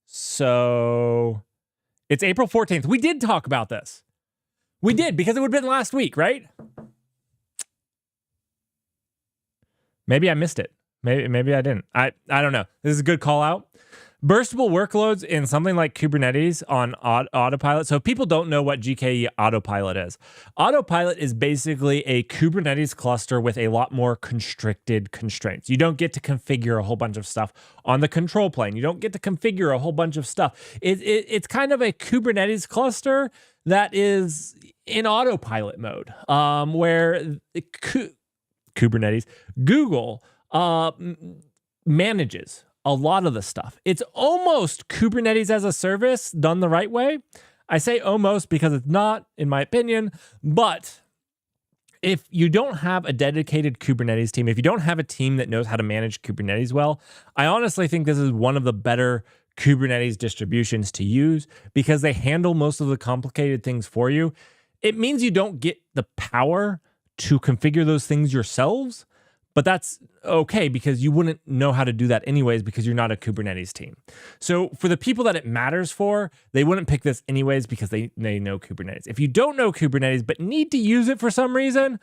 So it's April 14th. We did talk about this. We did, because it would have been last week, right? Maybe I missed it. Maybe I didn't. I don't know. This is a good call out. Burstable workloads in something like Kubernetes on autopilot. So if people don't know what GKE autopilot is, autopilot is basically a Kubernetes cluster with a lot more constricted constraints. You don't get to configure a whole bunch of stuff on the control plane. You don't get to configure a whole bunch of stuff. It's kind of a Kubernetes cluster that is in autopilot mode, where Kubernetes, Google manages a lot of the stuff. It's almost Kubernetes as a service done the right way. I say almost because it's not, in my opinion, but if you don't have a dedicated Kubernetes team, if you don't have a team that knows how to manage Kubernetes well, I honestly think this is one of the better Kubernetes distributions to use because they handle most of the complicated things for you. It means you don't get the power to configure those things yourselves, but that's okay because you wouldn't know how to do that anyways because you're not a Kubernetes team. So for the people that it matters for, they wouldn't pick this anyways because they know Kubernetes. If you don't know Kubernetes but need to use it for some reason,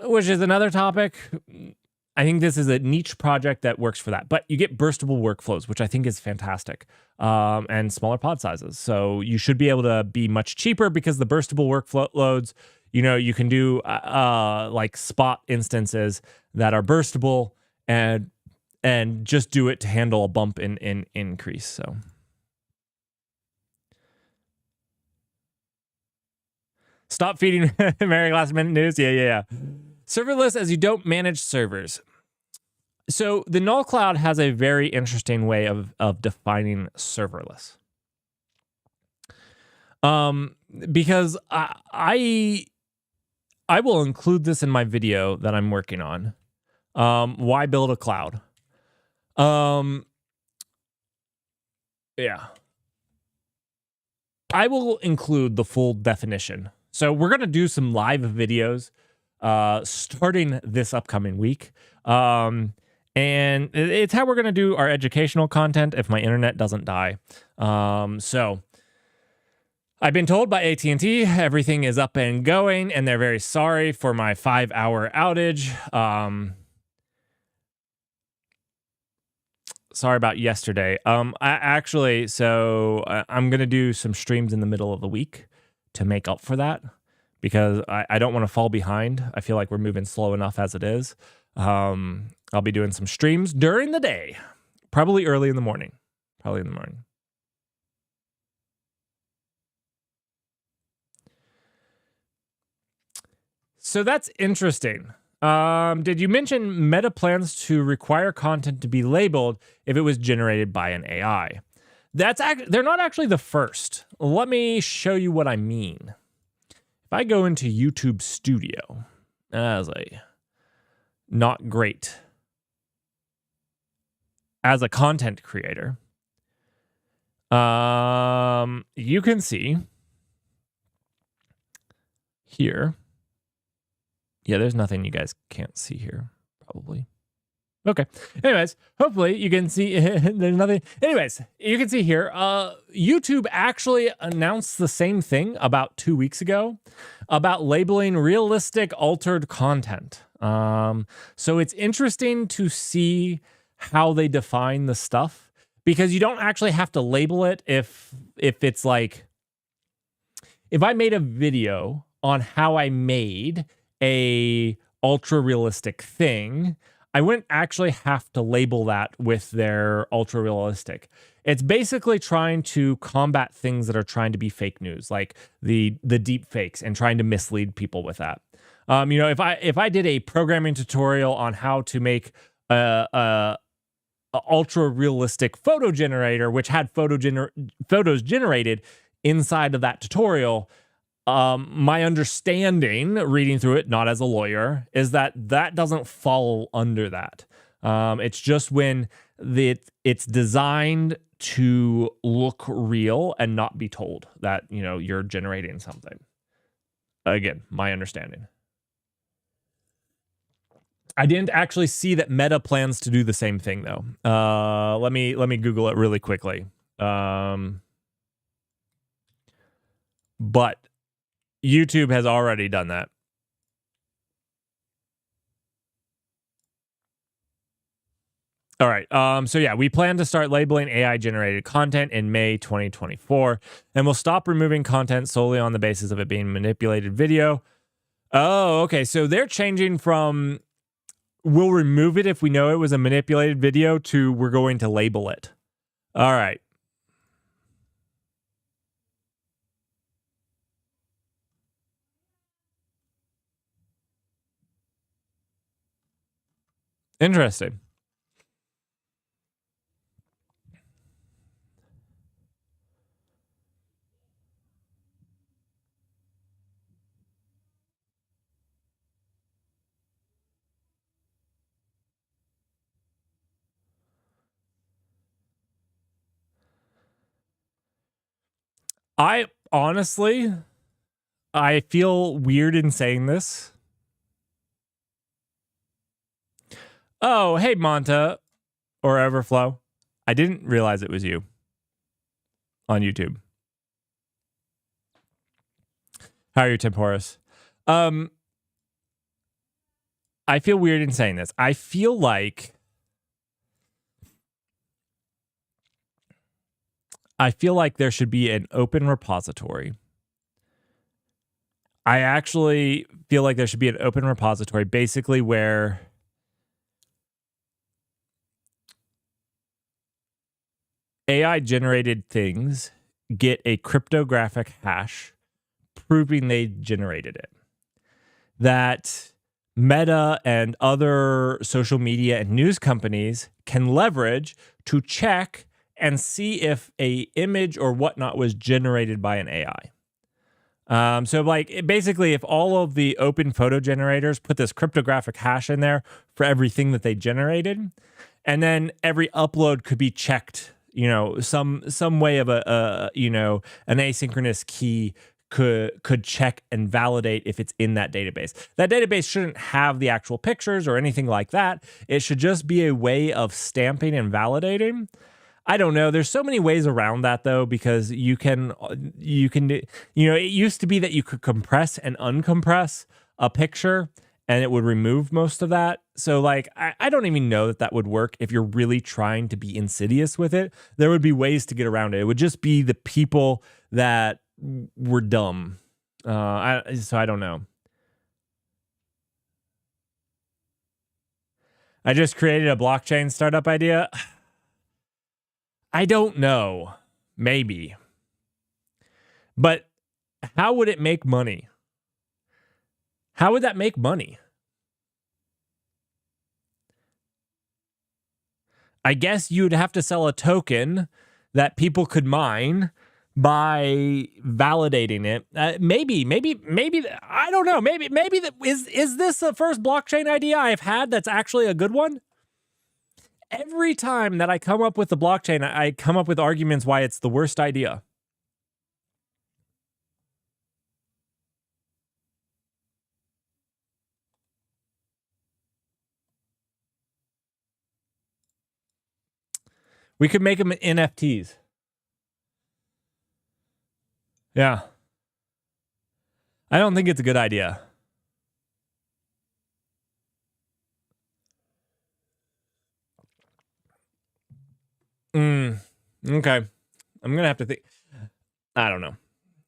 which is another topic, I think this is a niche project that works for that. But you get burstable workflows, which I think is fantastic, and smaller pod sizes. So you should be able to be much cheaper because the burstable workloads, you can do like spot instances that are burstable and just do it to handle a bump in increase. So stop feeding Mary last minute news. Yeah. Serverless as you don't manage servers. So the Null Cloud has a very interesting way of defining serverless. Because I will include this in my video that I'm working on. Why build a cloud? Yeah. I will include the full definition. So we're going to do some live videos starting this upcoming week. And it's how we're going to do our educational content if my internet doesn't die. So I've been told by AT&T everything is up and going, and they're very sorry for my 5-hour outage. Sorry about yesterday. I'm going to do some streams in the middle of the week to make up for that because I don't want to fall behind. I feel like we're moving slow enough as it is. I'll be doing some streams during the day, probably early in the morning. So that's interesting. Did you mention Meta plans to require content to be labeled if it was generated by an AI? They're not actually the first. Let me show you what I mean. If I go into YouTube Studio as a not great as a content creator, you can see here. Yeah, there's nothing you guys can't see here, probably. Okay. Anyways, hopefully you can see there's nothing. Anyways, you can see here, YouTube actually announced the same thing about 2 weeks ago about labeling realistic altered content. So it's interesting to see how they define the stuff because you don't actually have to label it if it's like, if I made a video on how I made a ultra realistic thing, I wouldn't actually have to label that with their ultra realistic. It's basically trying to combat things that are trying to be fake news, like the deep fakes and trying to mislead people with that. If I did a programming tutorial on how to make a ultra realistic photo generator, which had photos generated inside of that tutorial, my understanding, reading through it, not as a lawyer, is that doesn't fall under that. It's just when it's designed to look real and not be told that, you're generating something. Again, my understanding. I didn't actually see that Meta plans to do the same thing though. Let me Google it really quickly. But YouTube has already done that. All right. So yeah, we plan to start labeling AI generated content in May 2024, and we'll stop removing content solely on the basis of it being manipulated video. Oh, okay. So they're changing from we'll remove it if we know it was a manipulated video to we're going to label it. All right. Interesting. I honestly, I feel weird in saying this. Oh, hey, Monta or Everflow. I didn't realize it was you on YouTube. How are you, Temporus? I feel weird in saying this. I feel like there should be an open repository. I actually feel like there should be an open repository, basically where AI generated things get a cryptographic hash proving they generated it. That Meta and other social media and news companies can leverage to check and see if a image or whatnot was generated by an AI. So like basically if all of the open photo generators put this cryptographic hash in there for everything that they generated, and then every upload could be checked, some way of an asynchronous key could check and validate if it's in that database. That database shouldn't have the actual pictures or anything like that. It should just be a way of stamping and validating. I don't know. There's so many ways around that though, because it used to be that you could compress and uncompress a picture and it would remove most of that. So like, I don't even know that would work if you're really trying to be insidious with it. There would be ways to get around it. It would just be the people that were dumb. So I don't know. I just created a blockchain startup idea. I don't know. Maybe. But how would it make money? How would that make money? I guess you'd have to sell a token that people could mine by validating it. Maybe, I don't know. Maybe that is this the first blockchain idea I've had that's actually a good one? Every time that I come up with the blockchain, I come up with arguments why it's the worst idea. We could make them NFTs. Yeah. I don't think it's a good idea. Okay. I'm going to have to think. I don't know.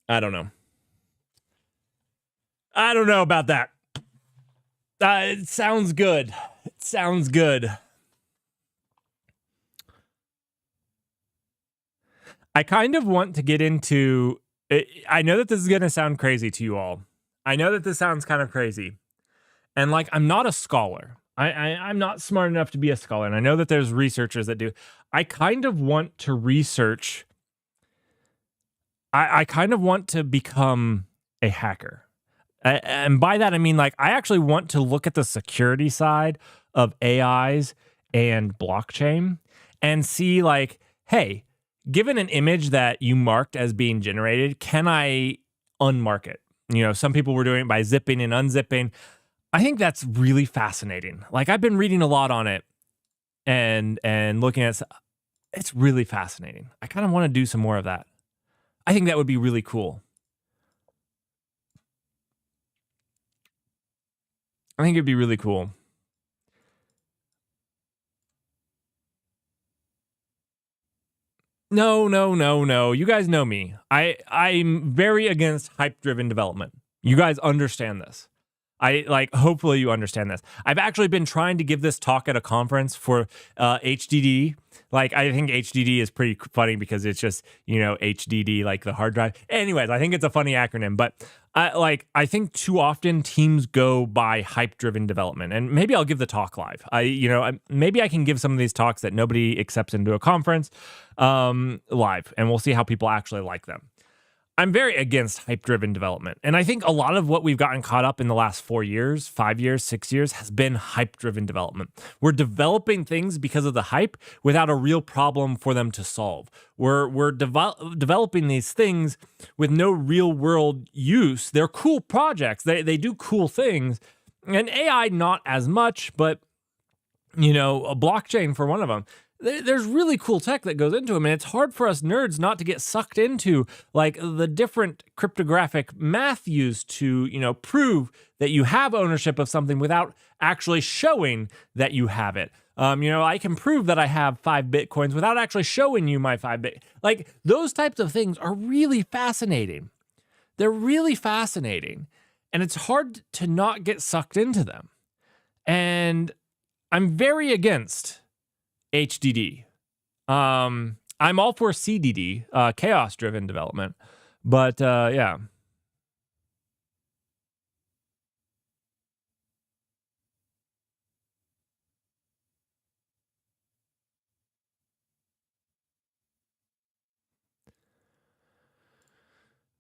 I don't know about that. It sounds good. It sounds good. I kind of want to get into. I know that this is going to sound crazy to you all. I know that this sounds kind of crazy. And like, I'm not a scholar. I'm not smart enough to be a scholar. And I know that there's researchers that do. I kind of want to research. I kind of want to become a hacker. And by that, I mean, like, I actually want to look at the security side of AIs and blockchain and see, like, hey, given an image that you marked as being generated, can I unmark it? You know, some people were doing it by zipping and unzipping. I think that's really fascinating. Like, I've been reading a lot on it and looking at it's really fascinating. I kind of want to do some more of that. I think that would be really cool. I think it'd be really cool. No. You guys know me. I'm very against hype-driven development. You guys understand this. Hopefully you understand this. I've actually been trying to give this talk at a conference for HDD. Like, I think HDD is pretty funny because it's just, you know, HDD, like the hard drive. Anyways, I think it's a funny acronym, but I think too often teams go by hype-driven development, and maybe I'll give the talk live. Maybe I can give some of these talks that nobody accepts into a conference live, and we'll see how people actually like them. I'm very against hype-driven development. And I think a lot of what we've gotten caught up in the last 4 years, 5 years, 6 years has been hype-driven development. We're developing things because of the hype without a real problem for them to solve. We're developing these things with no real-world use. They're cool projects. They do cool things. And AI, not as much, but, you know, a blockchain for one of them. There's really cool tech that goes into them, and it's hard for us nerds not to get sucked into like the different cryptographic math used to, you know, prove that you have ownership of something without actually showing that you have it. I can prove that I have 5 Bitcoins without actually showing you my 5 Bitcoin. Like, those types of things are really fascinating. They're really fascinating, and it's hard to not get sucked into them. And I'm very against HDD. I'm all for CDD, chaos-driven development, but yeah.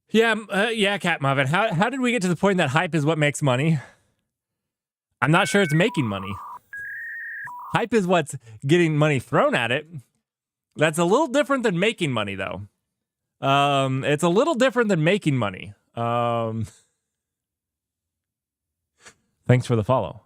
Yeah, Cat Muffin. How did we get to the point that hype is what makes money? I'm not sure it's making money. Hype is what's getting money thrown at it. That's a little different than making money, though. It's a little different than making money. Thanks for the follow.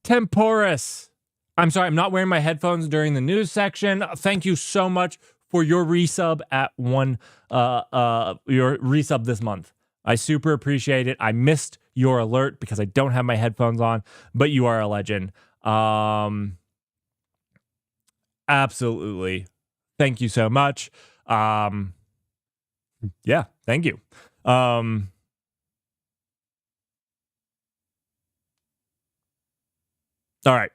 Temporis. I'm sorry, I'm not wearing my headphones during the news section. Thank you so much for your resub at your resub this month. I super appreciate it. I missed your alert because I don't have my headphones on, but you are a legend. Absolutely. Thank you so much. Yeah, thank you. All right.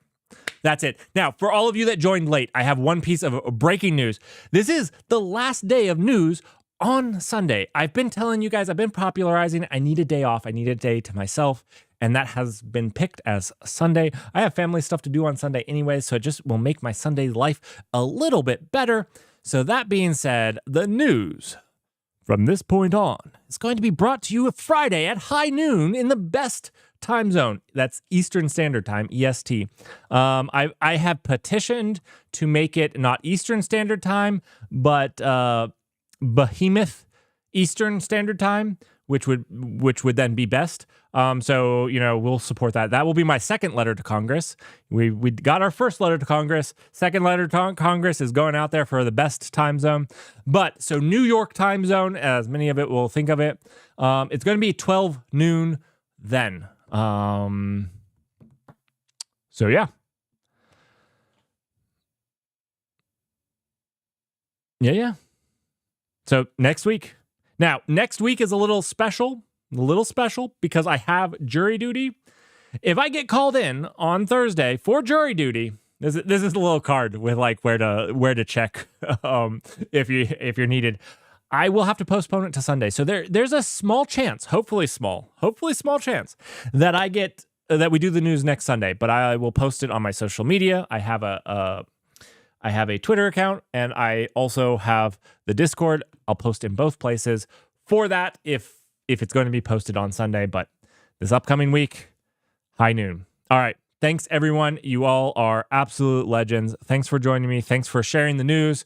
That's it. Now, for all of you that joined late, I have one piece of breaking news. This is the last day of news on Sunday. I've been telling you guys, I've been popularizing, I need a day off. I need a day to myself. And that has been picked as Sunday. I have family stuff to do on Sunday anyway, so it just will make my Sunday life a little bit better. So that being said, the news from this point on is going to be brought to you Friday at high noon in the best time zone. That's Eastern Standard Time, EST. I have petitioned to make it not Eastern Standard Time, but Behemoth Eastern Standard Time, which would then be best. So, you know, we'll support that. That will be my second letter to Congress. We got our first letter to Congress. Second letter to Congress is going out there for the best time zone. But so New York time zone, as many of it will think of it, it's going to be 12 noon then. So yeah. Yeah. So next week. Now, next week is a little special because I have jury duty. If I get called in on Thursday for jury duty, this is a little card with like where to check if you're needed. I will have to postpone it to Sunday. So there's a small chance, hopefully small chance that we do the news next Sunday, but I will post it on my social media. I have a Twitter account, and I also have the Discord. I'll post in both places for that if it's going to be posted on Sunday, but this upcoming week, high noon. All right. Thanks, everyone. You all are absolute legends. Thanks for joining me. Thanks for sharing the news.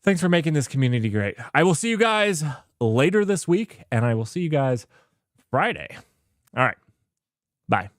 Thanks for making this community great. I will see you guys later this week, and I will see you guys Friday. All right. Bye.